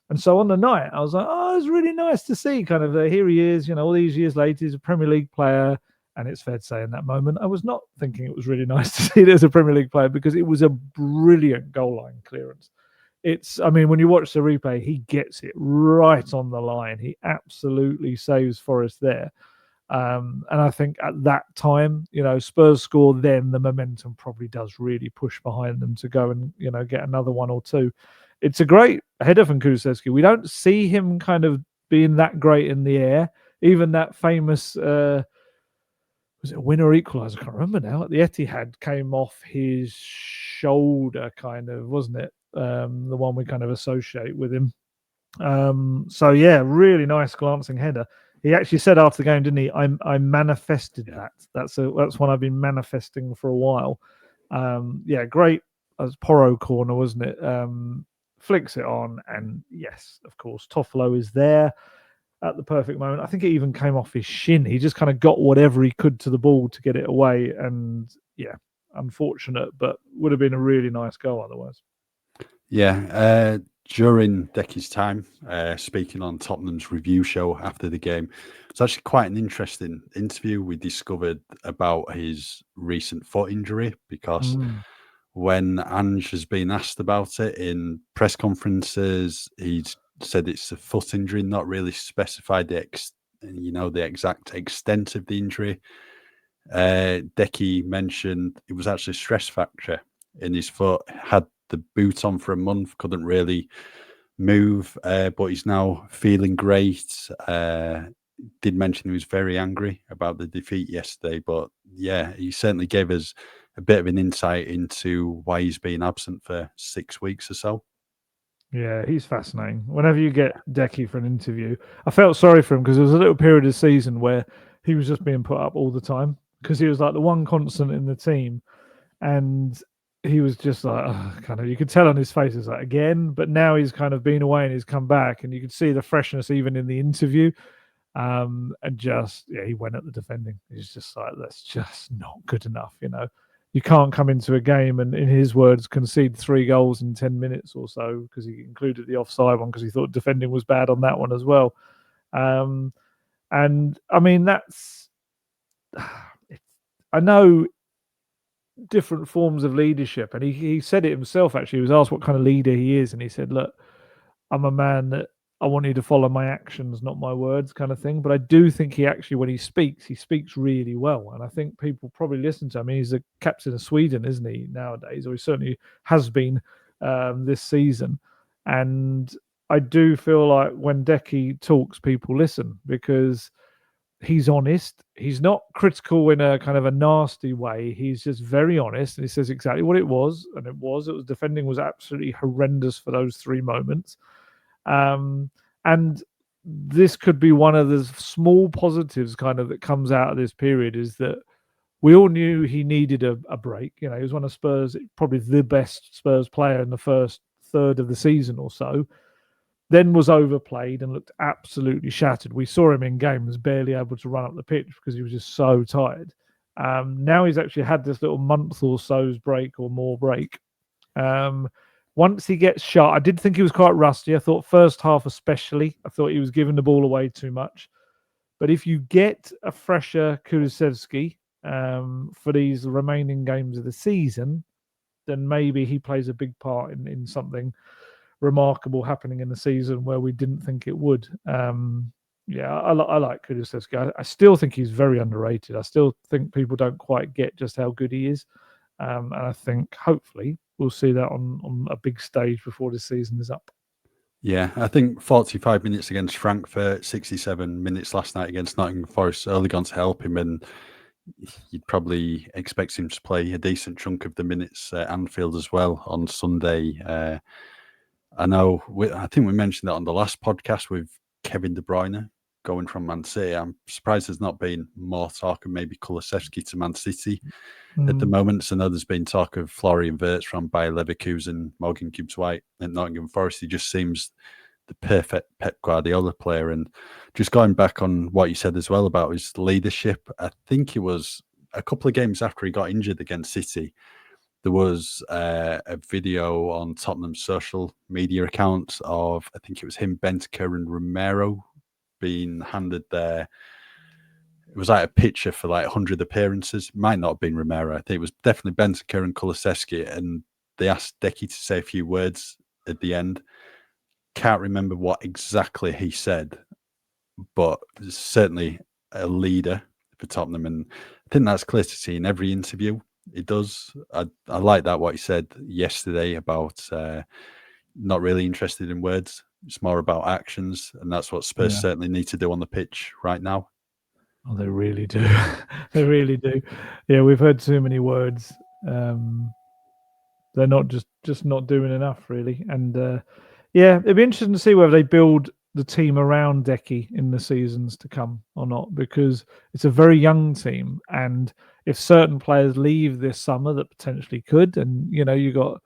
And so on the night, I was like, oh, it's really nice to see kind of here he is, all these years later, he's a Premier League player. And it's fair to say in that moment, I was not thinking it was really nice to see it as a Premier League player because it was a brilliant goal line clearance. When you watch the replay, he gets it right on the line. He absolutely saves Forest there. And I think at that time, Spurs score, then the momentum probably does really push behind them to go and, get another one or two. It's a great header from Kulusevski. We don't see him kind of being that great in the air. Even that famous, was it a winner equaliser? I can't remember now. At the Etihad came off his shoulder, kind of, wasn't it? The one we kind of associate with him. So yeah, really nice glancing header. He actually said after the game, didn't he? I manifested that. That's one I've been manifesting for a while. Yeah, great. As Porro corner, wasn't it? Flicks it on, and yes, of course, Toffolo is there at the perfect moment. I think it even came off his shin. He just kind of got whatever he could to the ball to get it away, and yeah, unfortunate, but would have been a really nice goal otherwise. Yeah, during Decky's time, speaking on Tottenham's review show after the game, it's actually quite an interesting interview. We discovered about his recent foot injury because when Ange has been asked about it in press conferences, he's said it's a foot injury, not really specified the exact extent of the injury. Decky mentioned it was actually a stress fracture in his foot, had the boot on for a month, couldn't really move, but he's now feeling great. Did mention he was very angry about the defeat yesterday, but yeah, he certainly gave us a bit of an insight into why he's been absent for 6 weeks or so. Yeah, he's fascinating. Whenever you get Decky for an interview, I felt sorry for him because there was a little period of season where he was just being put up all the time because he was like the one constant in the team, and he was just like kind of, you could tell on his face, it's like again. But now he's kind of been away and he's come back, and you could see the freshness even in the interview. And just he went at the defending. He's just like, that's just not good enough, You can't come into a game and, in his words, concede 3 goals in 10 minutes or so, because he included the offside one because he thought defending was bad on that one as well. And I mean, that's I know different forms of leadership, and he said it himself. Actually, he was asked what kind of leader he is, and he said, look, I'm a man that I want you to follow my actions, not my words, kind of thing. But I do think he actually, when he speaks really well. And I think people probably listen to him. I mean, he's the captain of Sweden, isn't he, nowadays? Or he certainly has been this season. And I do feel like when Decky talks, people listen because he's honest. He's not critical in a kind of a nasty way. He's just very honest. And he says exactly what it was. And it was defending was absolutely horrendous for those 3 moments. And this could be one of the small positives kind of that comes out of this period, is that we all knew he needed a break. He was one of Spurs, probably the best Spurs player in the first third of the season or so, then was overplayed and looked absolutely shattered. We saw him in games barely able to run up the pitch because he was just so tired. Now he's actually had this little month or so's break or more break. Once he gets shot, I did think he was quite rusty. I thought first half especially, I thought he was giving the ball away too much. But if you get a fresher Kulusevski for these remaining games of the season, then maybe he plays a big part in something remarkable happening in the season where we didn't think it would. I like Kulusevski. I still think he's very underrated. I still think people don't quite get just how good he is. And I think hopefully we'll see that on a big stage before the season is up. Yeah, I think 45 minutes against Frankfurt, 67 minutes last night against Nottingham Forest, only gone to help him. And you'd probably expect him to play a decent chunk of the minutes at Anfield as well on Sunday. I know, I think we mentioned that on the last podcast with Kevin De Bruyne going from Man City. I'm surprised there's not been more talk of maybe Kulusevski to Man City at the moment. So I know there's been talk of Florian Wirtz from Bayer Leverkusen, Morgan Gibbs-White at Nottingham Forest. He just seems the perfect Pep Guardiola player. And just going back on what you said as well about his leadership, I think it was a couple of games after he got injured against City, there was a video on Tottenham's social media accounts of, I think it was him, Bentancur and Romero being handed their, it was like a picture for like 100 appearances. Might not have been Romero. I think it was definitely Bentancur and Kulusevski. And they asked Decky to say a few words at the end. Can't remember what exactly he said, but certainly a leader for Tottenham. And I think that's clear to see in every interview he does. I like that, what he said yesterday about not really interested in words. It's more about actions. And that's what Spurs certainly need to do on the pitch right now. Oh, they really do. They really do. Yeah, we've heard too many words. They're not just not doing enough, really. And yeah, it'd be interesting to see whether they build the team around Decky in the seasons to come or not, because it's a very young team. And if certain players leave this summer that potentially could, and you got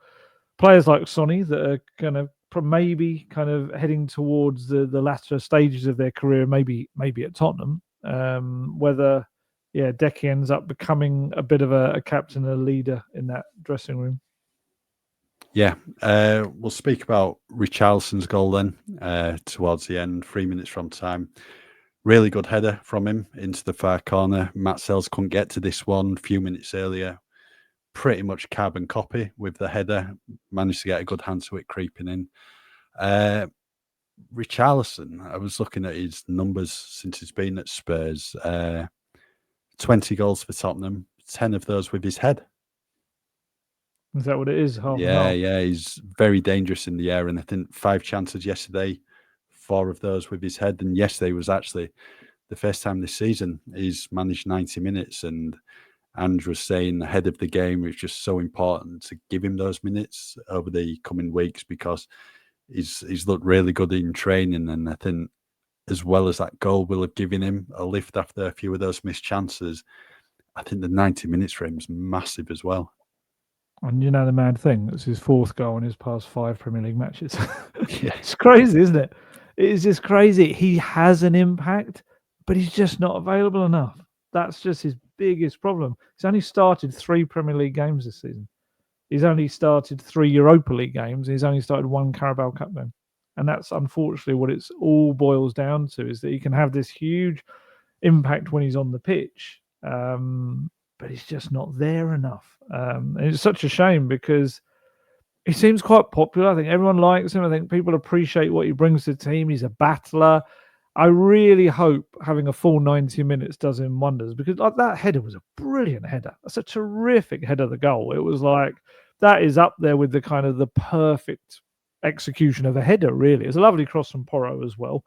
players like Sonny that are kind of maybe kind of heading towards the latter stages of their career, maybe at Tottenham. Whether Decky ends up becoming a bit of a captain, a leader in that dressing room. Yeah, we'll speak about Richarlison's goal then towards the end, 3 minutes from time. Really good header from him into the far corner. Matt Sells couldn't get to this one a few minutes earlier. Pretty much carbon copy with the header. Managed to get a good hand to it creeping in. Richarlison, I was looking at his numbers since he's been at Spurs. 20 goals for Tottenham, 10 of those with his head. Is that what it is? Yeah, he's very dangerous in the air. And I think 5 chances yesterday, 4 of those with his head. And yesterday was actually the first time this season he's managed 90 minutes. And Andrew was saying ahead of the game, it's just so important to give him those minutes over the coming weeks, because he's looked really good in training. And I think as well as that goal will have given him a lift after a few of those missed chances, I think the 90 minutes for him is massive as well. And the mad thing, it's his 4th goal in his past 5 Premier League matches. Yeah. It's crazy, isn't it? It is just crazy. He has an impact, but he's just not available enough. That's just his biggest problem. He's only started 3 Premier League games this season. He's only started 3 Europa League games. He's only started 1 Carabao Cup game. And that's unfortunately what it's all boils down to, is that he can have this huge impact when he's on the pitch. But he's just not there enough. And it's such a shame, because he seems quite popular. I think everyone likes him. I think people appreciate what he brings to the team. He's a battler. I really hope having a full 90 minutes does him wonders, because that header was a brilliant header. That's a terrific header of the goal. It was like, that is up there with the kind of the perfect execution of a header, really. It's a lovely cross from Porro as well.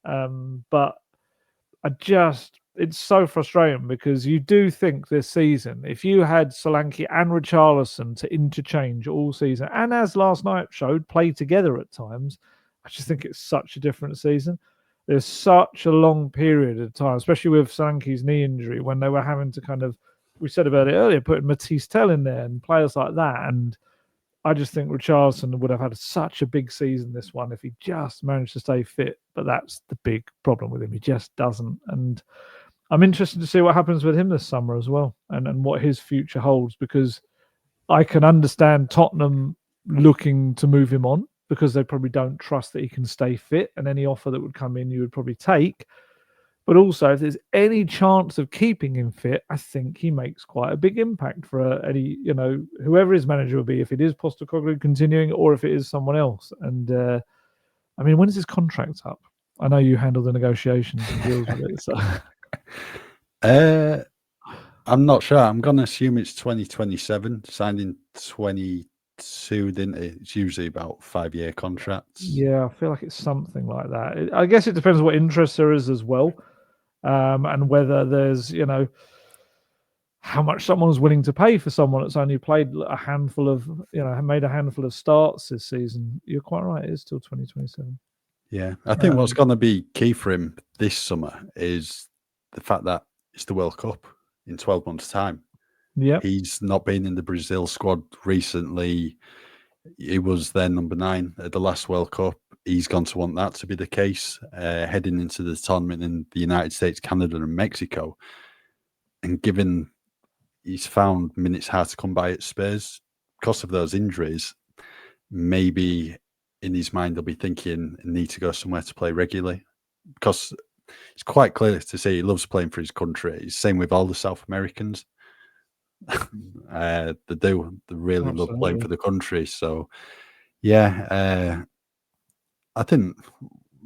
But it's so frustrating, because you do think this season, if you had Solanke and Richarlison to interchange all season, and as last night showed, play together at times, I just think it's such a different season. There's such a long period of time, especially with Solanke's knee injury, when they were having to kind of, we said about it earlier, putting Matisse Tell in there and players like that. And I just think Richarlison would have had such a big season this one if he just managed to stay fit. But that's the big problem with him. He just doesn't. And I'm interested to see what happens with him this summer as well, and what his future holds, because I can understand Tottenham looking to move him on, because they probably don't trust that he can stay fit, and any offer that would come in you would probably take. But also, if there's any chance of keeping him fit, I think he makes quite a big impact for any, whoever his manager will be, if it is Postecoglou continuing or if it is someone else. And I mean, when is his contract up? I know you handle the negotiations and deals with it. So. I'm not sure. I'm going to assume it's 2027, signed in 22, didn't it? It's usually about 5-year contracts. Yeah, I feel like it's something like that. I guess it depends what interest there is as well. And whether there's, how much someone's willing to pay for someone that's only played a handful of, made a handful of starts this season. You're quite right. It is still 2027. Yeah, I think what's going to be key for him this summer is the fact that it's the World Cup in 12 months' time. Yeah. He's not been in the Brazil squad recently. He was their number 9 at the last World Cup. He's going to want that to be the case heading into the tournament in the United States, Canada, and Mexico. And given he's found minutes hard to come by at Spurs because of those injuries, maybe in his mind he'll be thinking I need to go somewhere to play regularly, because it's quite clear to see he loves playing for his country. It's the same with all the South Americans. They really love playing for the country. So yeah, I think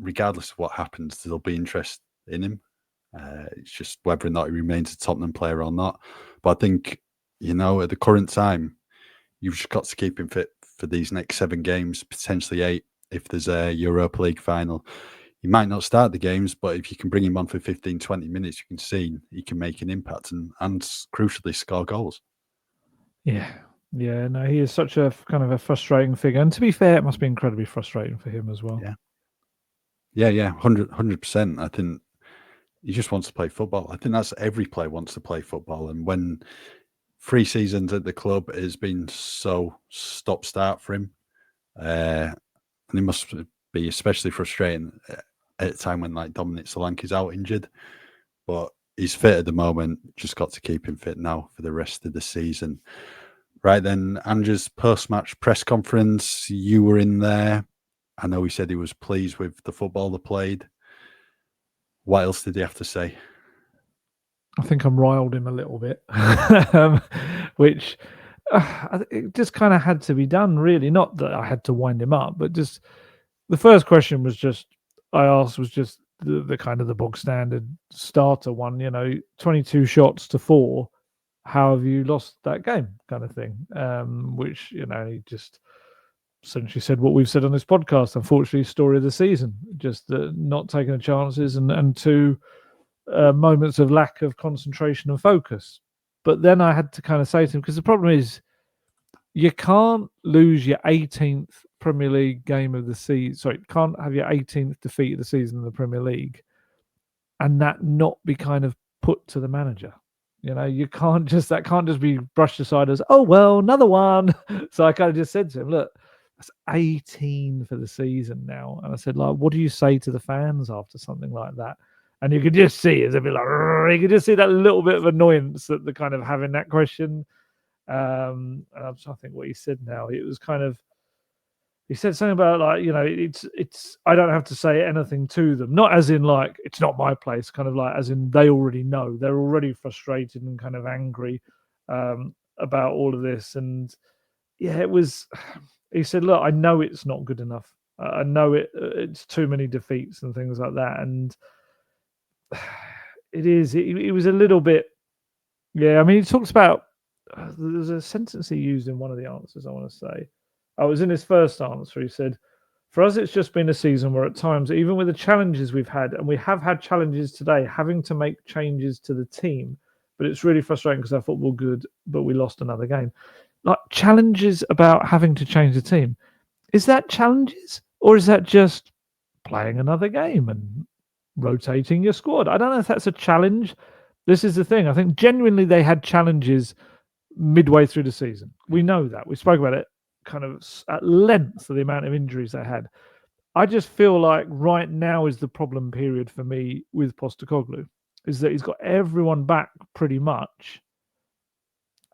regardless of what happens, there'll be interest in him. It's just whether or not he remains a Tottenham player or not. But I think, at the current time, you've just got to keep him fit for these next 7 games, potentially 8 if there's a Europa League final. He might not start the games, but if you can bring him on for 15, 20 minutes, you can see he can make an impact and crucially score goals. Yeah. Yeah, no, he is such a kind of a frustrating figure. And to be fair, it must be incredibly frustrating for him as well. Yeah, 100%. I think he just wants to play football. I think that's every player wants to play football. And when 3 seasons at the club has been so stop-start for him, and it must be especially frustrating at a time when like Dominic Solanke's out injured. But he's fit at the moment. Just got to keep him fit now for the rest of the season. Right then, Andrew's post-match press conference, you were in there. I know he said he was pleased with the football they played. What else did he have to say? I think I'm riled him a little bit, which it just kind of had to be done, really. Not that I had to wind him up, but just the first question was just the kind of the bog standard starter one. 22 shots to 4. How have you lost that game, kind of thing? Which he just essentially said what we've said on this podcast. Unfortunately, story of the season, just not taking the chances and 2 moments of lack of concentration and focus. But then I had to kind of say to him, because the problem is you can't lose your 18th Premier League game of the season. Sorry, can't have your 18th defeat of the season in the Premier League and that not be kind of put to the manager. You can't that can't just be brushed aside as, oh, well, another one. So I kind of just said to him, look, that's 18 for the season now. And I said, like, what do you say to the fans after something like that? And you could just see it's a bit like, you could just see that little bit of annoyance that the kind of having that question. And I'm trying to think what he said now. It was kind of, he said something about like, it's I don't have to say anything to them. Not as in like, it's not my place, kind of like as in they already know. They're already frustrated and kind of angry about all of this. And yeah, it was, he said, look, I know it's not good enough. I know it's too many defeats and things like that. And it is, it was a little bit, yeah. I mean, he talks about, there's a sentence he used in one of the answers, I want to say. I was in his first answer. He said, for us, it's just been a season where at times, even with the challenges we've had, and we have had challenges today, having to make changes to the team, but it's really frustrating because our football good, but we lost another game. Like challenges about having to change the team. Is that challenges or is that just playing another game and rotating your squad? I don't know if that's a challenge. This is the thing. I think genuinely they had challenges midway through the season. We know that. We spoke about it kind of at length of the amount of injuries they had. I just feel like right now is the problem period for me with Postecoglou, is that he's got everyone back pretty much,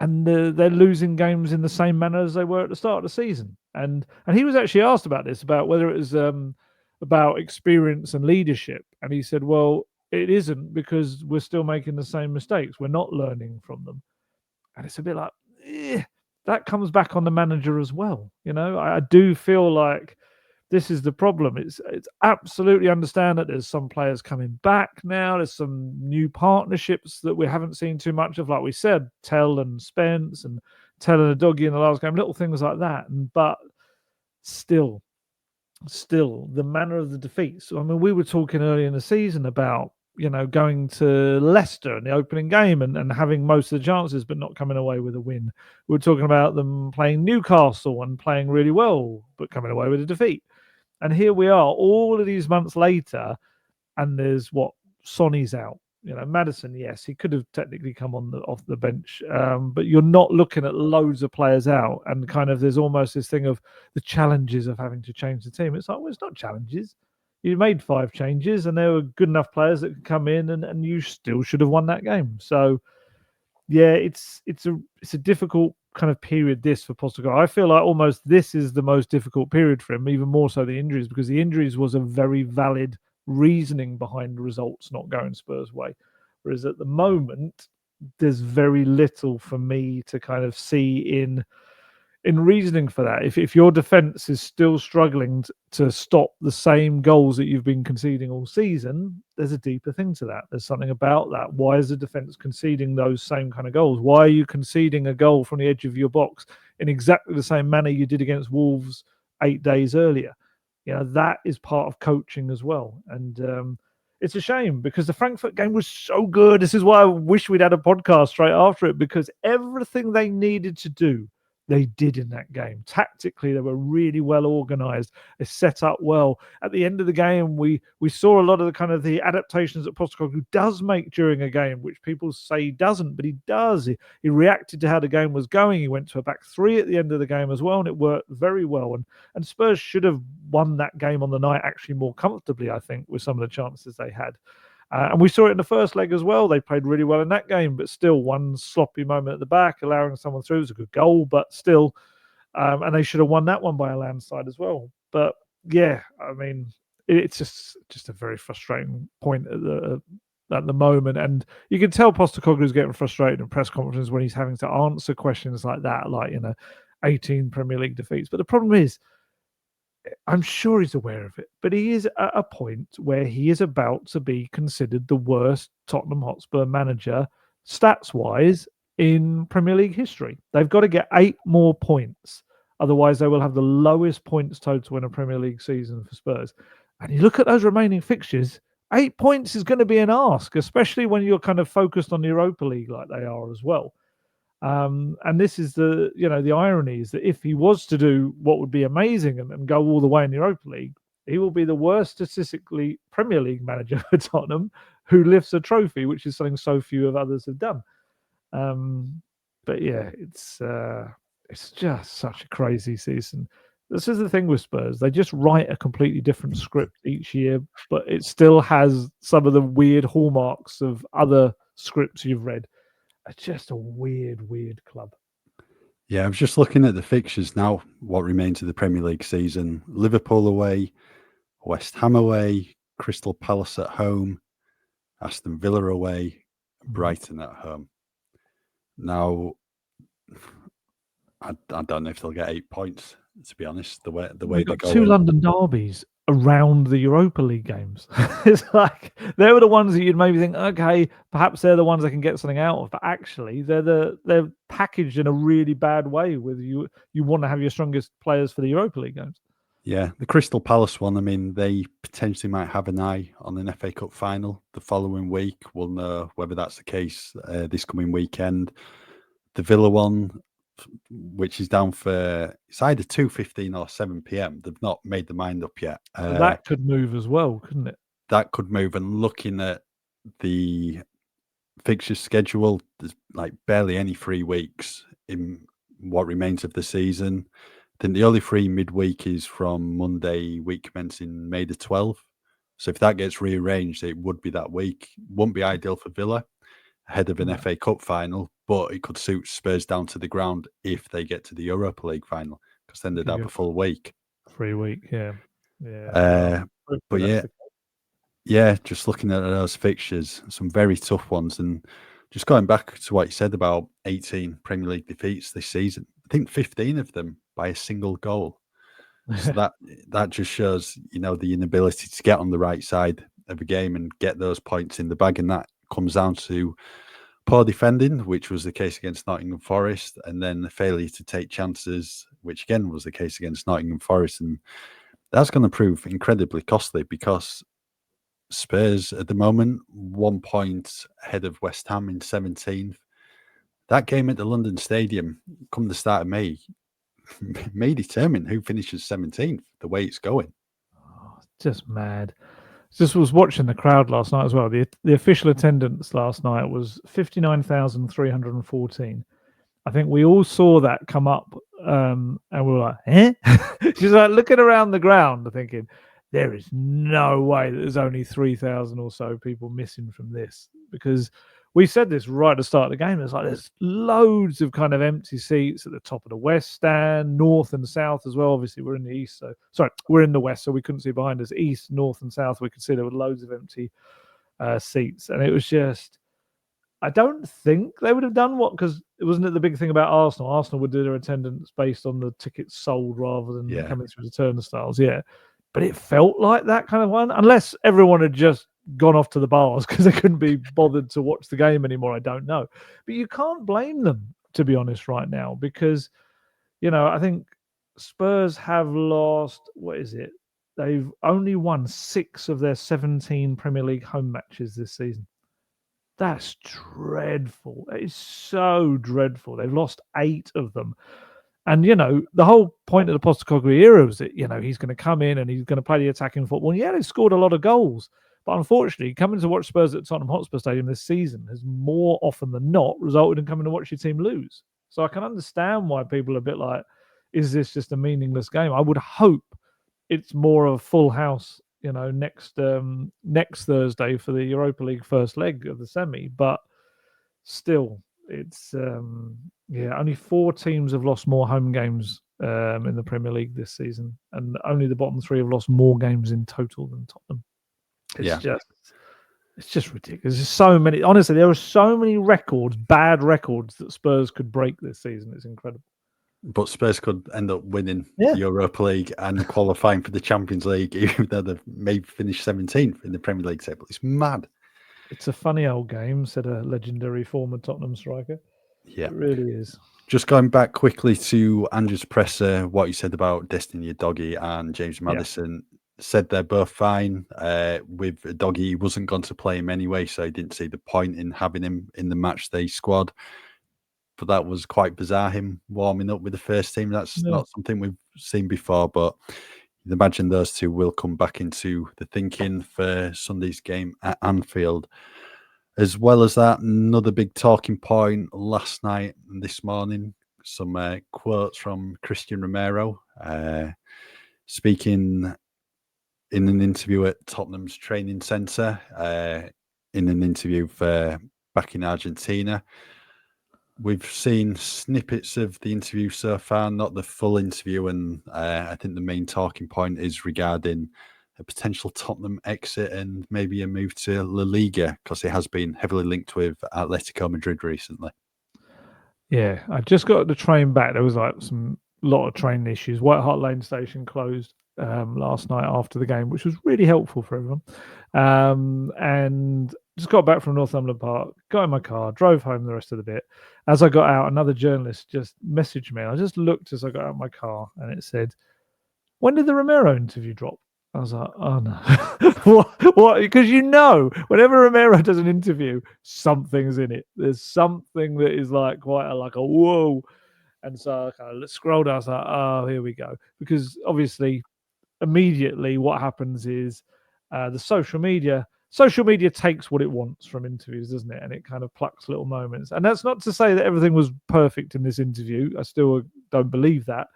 and they're losing games in the same manner as they were at the start of the season. And he was actually asked about this, about whether it was about experience and leadership, and he said, well, it isn't, because we're still making the same mistakes. We're not learning from them. And it's a bit like, that comes back on the manager as well. I do feel like this is the problem. It's absolutely understand that there's some players coming back now. There's some new partnerships that we haven't seen too much of, like we said, Tell and Spence and Tell and Udogie in the last game, little things like that. But still, the manner of the defeats. I mean, we were talking earlier in the season about going to Leicester in the opening game and having most of the chances, but not coming away with a win. We're talking about them playing Newcastle and playing really well, but coming away with a defeat. And here we are, all of these months later, and there's Sonny's out. Maddison, yes, he could have technically come off the bench, but you're not looking at loads of players out, and kind of there's almost this thing of the challenges of having to change the team. It's like, well, it's not challenges. You made 5 changes, and there were good enough players that could come in, and you still should have won that game. So, yeah, it's a difficult kind of period this for Postecoglou. I feel like almost this is the most difficult period for him, even more so the injuries, because the injuries was a very valid reasoning behind the results not going Spurs' way. Whereas at the moment, there's very little for me to kind of see in reasoning for that. If your defense is still struggling to stop the same goals that you've been conceding all season, there's a deeper thing to that. There's something about that. Why is the defense conceding those same kind of goals? Why are you conceding a goal from the edge of your box in exactly the same manner you did against Wolves 8 days earlier? That is part of coaching as well. And it's a shame because the Frankfurt game was so good. This is why I wish we'd had a podcast straight after it, because everything they needed to do, they did in that game. Tactically, they were really well organised. They set up well. At the end of the game, we saw a lot of the kind of the adaptations that Postecoglou does make during a game, which people say he doesn't, but he does. He reacted to how the game was going. He went to a back 3 at the end of the game as well, and it worked very well. And Spurs should have won that game on the night actually more comfortably, I think, with some of the chances they had. And we saw it in the first leg as well. They played really well in that game, but still one sloppy moment at the back, allowing someone through. It was a good goal, but still. And they should have won that one by a landslide as well. But yeah, I mean, it's just a very frustrating point at the moment. And you can tell Postecoglou is getting frustrated in press conferences when he's having to answer questions like that, like, 18 Premier League defeats. But the problem is, I'm sure he's aware of it, but he is at a point where he is about to be considered the worst Tottenham Hotspur manager, stats-wise, in Premier League history. They've got to get 8 more points. Otherwise, they will have the lowest points total in a Premier League season for Spurs. And you look at those remaining fixtures, 8 points is going to be an ask, especially when you're kind of focused on the Europa League like they are as well. And this is the irony is that if he was to do what would be amazing and go all the way in the Europa League, he will be the worst statistically Premier League manager for Tottenham who lifts a trophy, which is something so few of others have done. But yeah, it's just such a crazy season. This is the thing with Spurs. They just write a completely different script each year, but it still has some of the weird hallmarks of other scripts you've read. It's just a weird club. Yeah, I was just looking at the fixtures now, what remains of the Premier League season. Liverpool away, West Ham away, Crystal Palace at home, Aston Villa away, Brighton at home. Now, I don't know if they'll get 8 points, to be honest, the way They've they got go. 2 London derbies around the Europa League games. It's like they were the ones that you'd maybe think, okay, perhaps they're the ones that can get something out of, but actually they're packaged in a really bad way with you want to have your strongest players for the Europa League games. Yeah, the Crystal Palace one, I mean, they potentially might have an eye on an FA Cup final the following week. We'll know whether that's the case this coming weekend. The Villa one, which is down for, it's either 2:15 or 7 p.m. They've not made their mind up yet. That could move as well, couldn't it? That could move. And looking at the fixture schedule, there's like barely any free weeks in what remains of the season. I think the only free midweek is from Monday week commencing May the 12th. So if that gets rearranged, it would be that week. Wouldn't be ideal for Villa ahead of an FA Cup final, but it could suit Spurs down to the ground if they get to the Europa League final, because then they'd have a full week. Free week, yeah. But yeah, just looking at those fixtures, some very tough ones. And just going back to what you said about 18 Premier League defeats this season, I think 15 of them by a single goal. So that just shows, the inability to get on the right side of a game and get those points in the bag. And that comes down to poor defending, which was the case against Nottingham Forest, and then the failure to take chances, which again was the case against Nottingham Forest. And that's going to prove incredibly costly, because Spurs at the moment, 1 point ahead of West Ham in 17th. That game at the London Stadium, come the start of May, may determine who finishes 17th, the way it's going. Oh, just mad. Just was watching the crowd last night as well. The official attendance last night was 59,314. I think we all saw that come up, and we were like, "Eh?" She's like looking around the ground, thinking, "There is no way that there's only 3,000 or so people missing from this." Because we said this right at the start of the game. It's like there's loads of kind of empty seats at the top of the west stand, north and south as well. Obviously, we're in the east, so sorry, we're in the west, so we couldn't see behind us. East, north, and south, we could see there were loads of empty seats, and it was just. I don't think they would have done what, because it wasn't the big thing about Arsenal. Arsenal would do their attendance based on the tickets sold rather than coming through the turnstiles. Yeah, but it felt like that kind of one, unless everyone had just gone off to the bars because they couldn't be bothered to watch the game anymore. I don't know, but you can't blame them, to be honest, right now, because I think Spurs have lost. What is it? They've only won 6 of their 17 Premier League home matches this season. That's dreadful. It's so dreadful. They've lost 8 of them. And, the whole point of the Postecoglou era was that, he's going to come in and he's going to play the attacking football. And yeah, they've scored a lot of goals. But unfortunately, coming to watch Spurs at Tottenham Hotspur Stadium this season has more often than not resulted in coming to watch your team lose. So I can understand why people are a bit like, is this just a meaningless game? I would hope it's more of a full house next Thursday for the Europa League first leg of the semi, but still, it's only 4 teams have lost more home games in the Premier League this season, and only the bottom 3 have lost more games in total than Tottenham. It's just ridiculous. There's so many. Honestly, there are so many bad records that Spurs could break this season. It's incredible. But Spurs could end up winning the Europa League and qualifying for the Champions League, even though they've maybe finished 17th in the Premier League table. It's mad. It's a funny old game, said a legendary former Tottenham striker. Yeah. It really is. Just going back quickly to Andrew's presser, what he said about Destiny Doggy and James Maddison, said they're both fine. With Doggy, he wasn't going to play him anyway, so he didn't see the point in having him in the matchday squad. But that was quite bizarre, him warming up with the first team. That's not something we've seen before, but you'd imagine those two will come back into the thinking for Sunday's game at Anfield. As well as that, another big talking point last night and this morning, some quotes from Cristian Romero, speaking in an interview at Tottenham's training centre, in an interview for back in Argentina. We've seen snippets of the interview so far, not the full interview, and I think the main talking point is regarding a potential Tottenham exit and maybe a move to La Liga, because it has been heavily linked with Atletico Madrid recently. Yeah, I just got the train back. There was like some lot of train issues. White Hart Lane station closed last night after the game, which was really helpful for everyone. And just got back from Northumberland Park, got in my car, drove home the rest of the bit. As I got out, another journalist just messaged me. I just looked as I got out of my car, and it said, "When did the Romero interview drop?" I was like, "Oh no." What? Because whenever Romero does an interview, something's in it. There's something that is like quite like a whoa. And so I kind of scrolled down. I was like, "Oh, here we go." Because obviously, immediately what happens is the social media takes what it wants from interviews, doesn't it? And it kind of plucks little moments. And that's not to say that everything was perfect in this interview. I still don't believe that.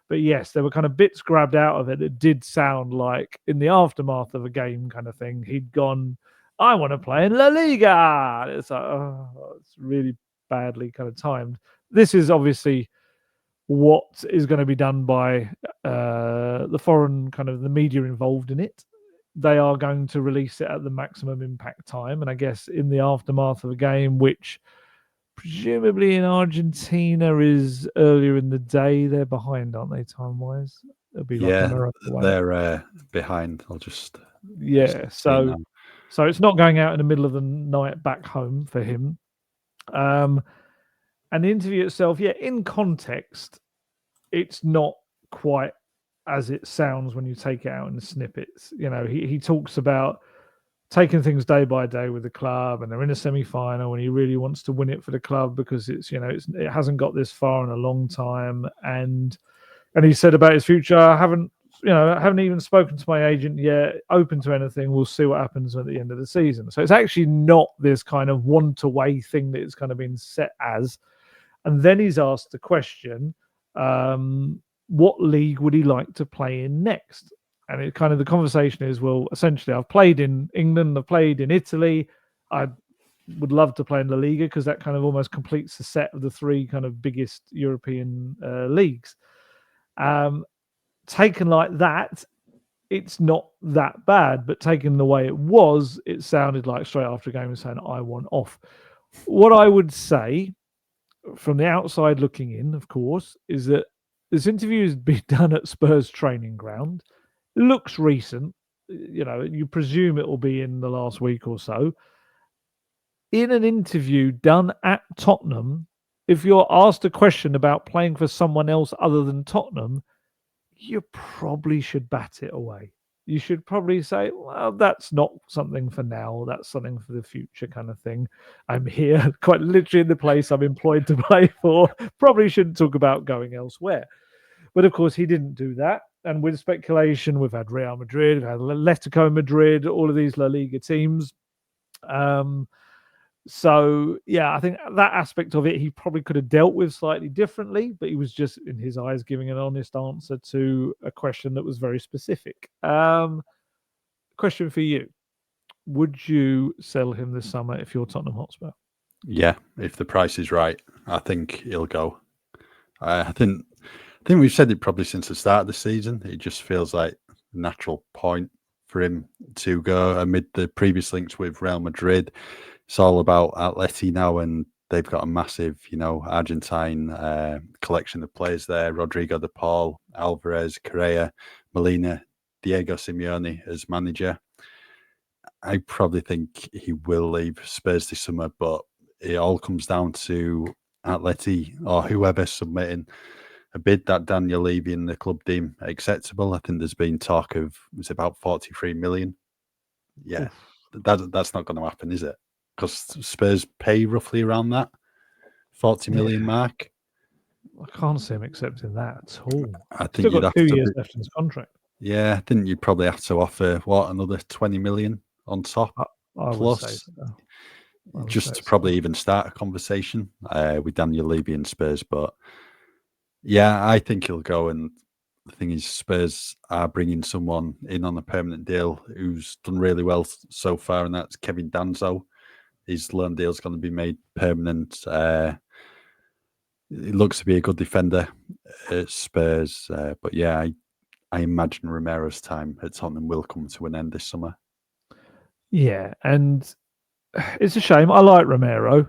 But yes, there were kind of bits grabbed out of it that did sound like in the aftermath of a game kind of thing. He'd gone, "I want to play in La Liga." It's like, oh, it's really badly kind of timed. This is obviously what is going to be done by the foreign kind of the media involved in it. They are going to release it at the maximum impact time. And I guess in the aftermath of a game, which presumably in Argentina is earlier in the day, they're behind, aren't they, time-wise? It'll be like America. They're behind. I'll just... So it's not going out in the middle of the night back home for him. And the interview itself, in context, it's not quite as it sounds when you take it out in the snippets. He talks about taking things day by day with the club, and they're in a semi-final, and he really wants to win it for the club because it hasn't got this far in a long time. And he said about his future, I haven't even spoken to my agent yet. Open to anything. We'll see what happens at the end of the season. So it's actually not this kind of want-away thing that it's kind of been set as. And then he's asked the question, what league would he like to play in next? And it kind of, the conversation is, well, essentially, I've played in England, I've played in Italy. I would love to play in La Liga because that kind of almost completes the set of the three kind of biggest European leagues. Taken like that, it's not that bad, but taken the way it was, it sounded like straight after a game was saying, I want off. What I would say from the outside looking in, of course, is that this interview has been done at Spurs training ground. It looks recent. You presume it will be in the last week or so. In an interview done at Tottenham, if you're asked a question about playing for someone else other than Tottenham, you probably should bat it away. You should probably say, well, that's not something for now. That's something for the future kind of thing. I'm here quite literally in the place I'm employed to play for. Probably shouldn't talk about going elsewhere. But of course, he didn't do that. And with speculation, we've had Real Madrid, we've had Atletico Madrid, all of these La Liga teams. So, yeah, I think that aspect of it, he probably could have dealt with slightly differently, but he was just, in his eyes, giving an honest answer to a question that was very specific. Question for you. Would you sell him this summer if you're Tottenham Hotspur? Yeah, if the price is right, I think he'll go. I think we've said it probably since the start of the season. It just feels like a natural point for him to go amid the previous links with Real Madrid. It's all about Atleti now, and they've got a massive, Argentine collection of players there. Rodrigo de Paul, Alvarez, Correa, Molina, Diego Simeone as manager. I probably think he will leave Spurs this summer, but it all comes down to Atleti or whoever submitting a bid that Daniel Levy and the club deem acceptable. I think there's been talk of, it's about 43 million. Yeah, that's not going to happen, is it? Because Spurs pay roughly around that 40 million mark. I can't see him accepting that at all. I think Still got 2 years left in his contract. Yeah, I think you'd probably have to offer another 20 million on top. I plus, would say so. Just to probably even start a conversation with Daniel Levy and Spurs. But yeah, I think he'll go. And the thing is, Spurs are bringing someone in on a permanent deal who's done really well so far, and that's Kevin Danzo. His loan deal is going to be made permanent. He looks to be a good defender at Spurs. But yeah, I imagine Romero's time at Tottenham will come to an end this summer. Yeah, and it's a shame. I like Romero.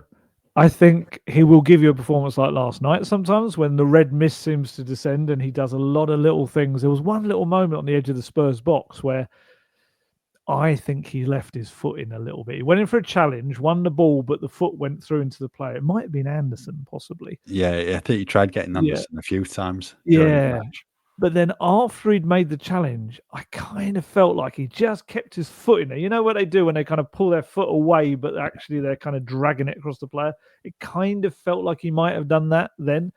I think he will give you a performance like last night sometimes when the red mist seems to descend and he does a lot of little things. There was one little moment on the edge of the Spurs box where I think he left his foot in a little bit. He went in for a challenge, won the ball, but the foot went through into the player. It might have been Anderson, possibly. Yeah, I think he tried getting Anderson a few times. Yeah. But then after he'd made the challenge, I kind of felt like he just kept his foot in there. You know what they do when they kind of pull their foot away, but actually they're kind of dragging it across the player? It kind of felt like he might have done that then.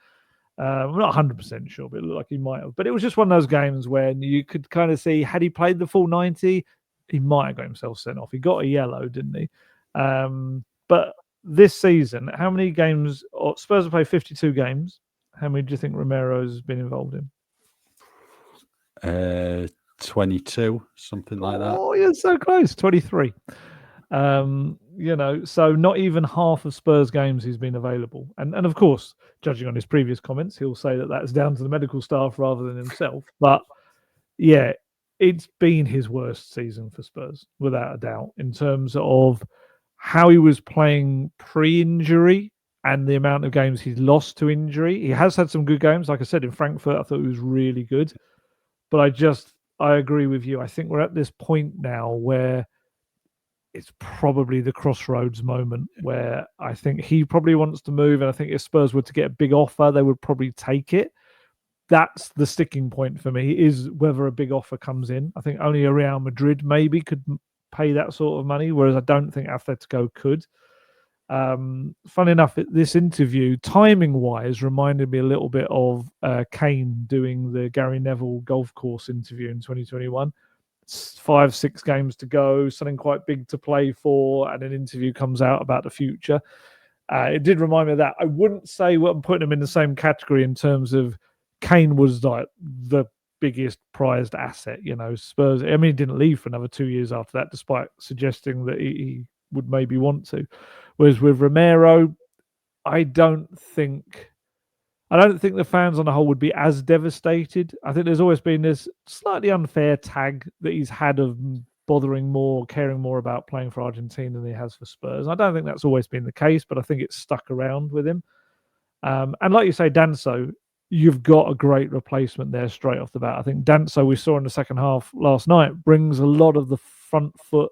I'm not 100% sure, but it looked like he might have. But it was just one of those games when you could kind of see, had he played the full 90, he might have got himself sent off. He got a yellow, didn't he? But this season, how many games? Spurs have played 52 games. How many do you think Romero's been involved in? 22, something like that. Oh, you're so close. 23. So not even half of Spurs games he's been available. And of course, judging on his previous comments, he'll say that that's down to the medical staff rather than himself. But yeah, it's been his worst season for Spurs, without a doubt, in terms of how he was playing pre-injury and the amount of games he's lost to injury. He has had some good games. Like I said, in Frankfurt, I thought he was really good. But I agree with you. I think we're at this point now where it's probably the crossroads moment where I think he probably wants to move. And I think if Spurs were to get a big offer, they would probably take it. That's the sticking point for me, is whether a big offer comes in. I think only a Real Madrid maybe could pay that sort of money, whereas I don't think Atletico could. Funny enough, this interview, timing-wise, reminded me a little bit of Kane doing the Gary Neville golf course interview in 2021. 5-6 games to go, something quite big to play for, and an interview comes out about the future. It did remind me of that. I wouldn't say I'm putting him in the same category in terms of Kane was like the biggest prized asset. Spurs. I mean, he didn't leave for another 2 years after that, despite suggesting that he would maybe want to. Whereas with Romero, I don't think the fans on the whole would be as devastated. I think there's always been this slightly unfair tag that he's had of caring more about playing for Argentina than he has for Spurs. I don't think that's always been the case, but I think it's stuck around with him. And like you say, Danso, you've got a great replacement there straight off the bat. I think Danso, we saw in the second half last night, brings a lot of the front foot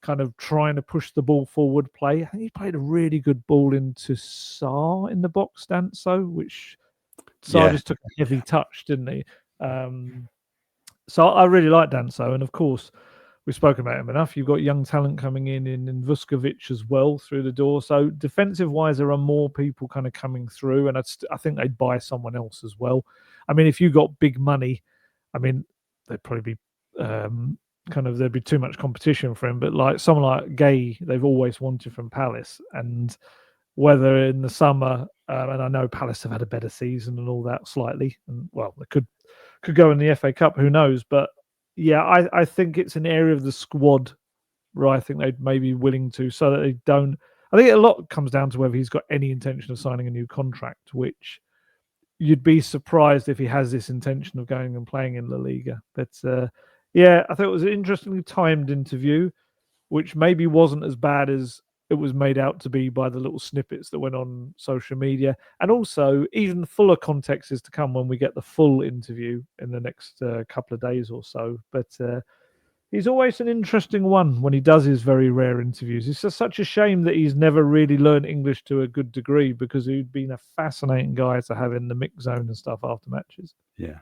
kind of trying to push the ball forward play. I think he played a really good ball into Sarr in the box, Danso, which Sarr just took a heavy touch, didn't he? So I really like Danso. And of course, we've spoken about him enough. You've got young talent coming in Vuskovic as well through the door. So defensive-wise, there are more people kind of coming through. And I think they'd buy someone else as well. I mean, if you got big money, I mean, they'd probably be... there'd be too much competition for him, but like someone like Gay, they've always wanted from Palace, and whether in the summer, and I know Palace have had a better season and all that slightly, and well, they could go in the FA Cup, who knows? But yeah, I think it's an area of the squad where I think they'd maybe willing to, so that they don't. I think a lot comes down to whether he's got any intention of signing a new contract, which you'd be surprised if he has this intention of going and playing in La Liga, but. Yeah, I thought it was an interestingly timed interview, which maybe wasn't as bad as it was made out to be by the little snippets that went on social media. And also, even fuller context is to come when we get the full interview in the next couple of days or so. But he's always an interesting one when he does his very rare interviews. It's just such a shame that he's never really learned English to a good degree, because he'd been a fascinating guy to have in the mix zone and stuff after matches. Yeah.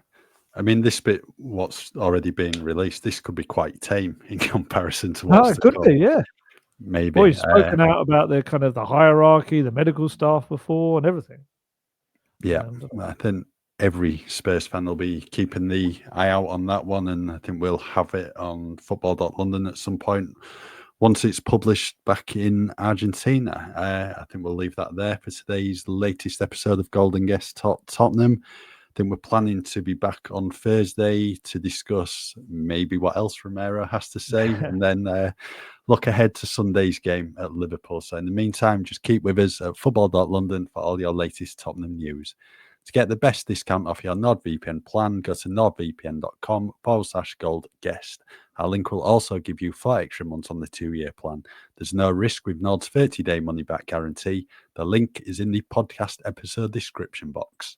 I mean, this bit, what's already been released, this could be quite tame in comparison to what's it could be, yeah. Maybe. Well, he's spoken out about the kind of the hierarchy, the medical staff before, and everything. Yeah, I think every Spurs fan will be keeping the eye out on that one, and I think we'll have it on football.london at some point once it's published back in Argentina. I think we'll leave that there for today's latest episode of Gold Guest Talk Tottenham. I think we're planning to be back on Thursday to discuss maybe what else Romero has to say, and then look ahead to Sunday's game at Liverpool. So in the meantime, just keep with us at football.london for all your latest Tottenham news. To get the best discount off your NordVPN plan, go to nordvpn.com/goldguest. Our link will also give you 4 extra months on the 2-year plan. There's no risk with Nord's 30-day money-back guarantee. The link is in the podcast episode description box.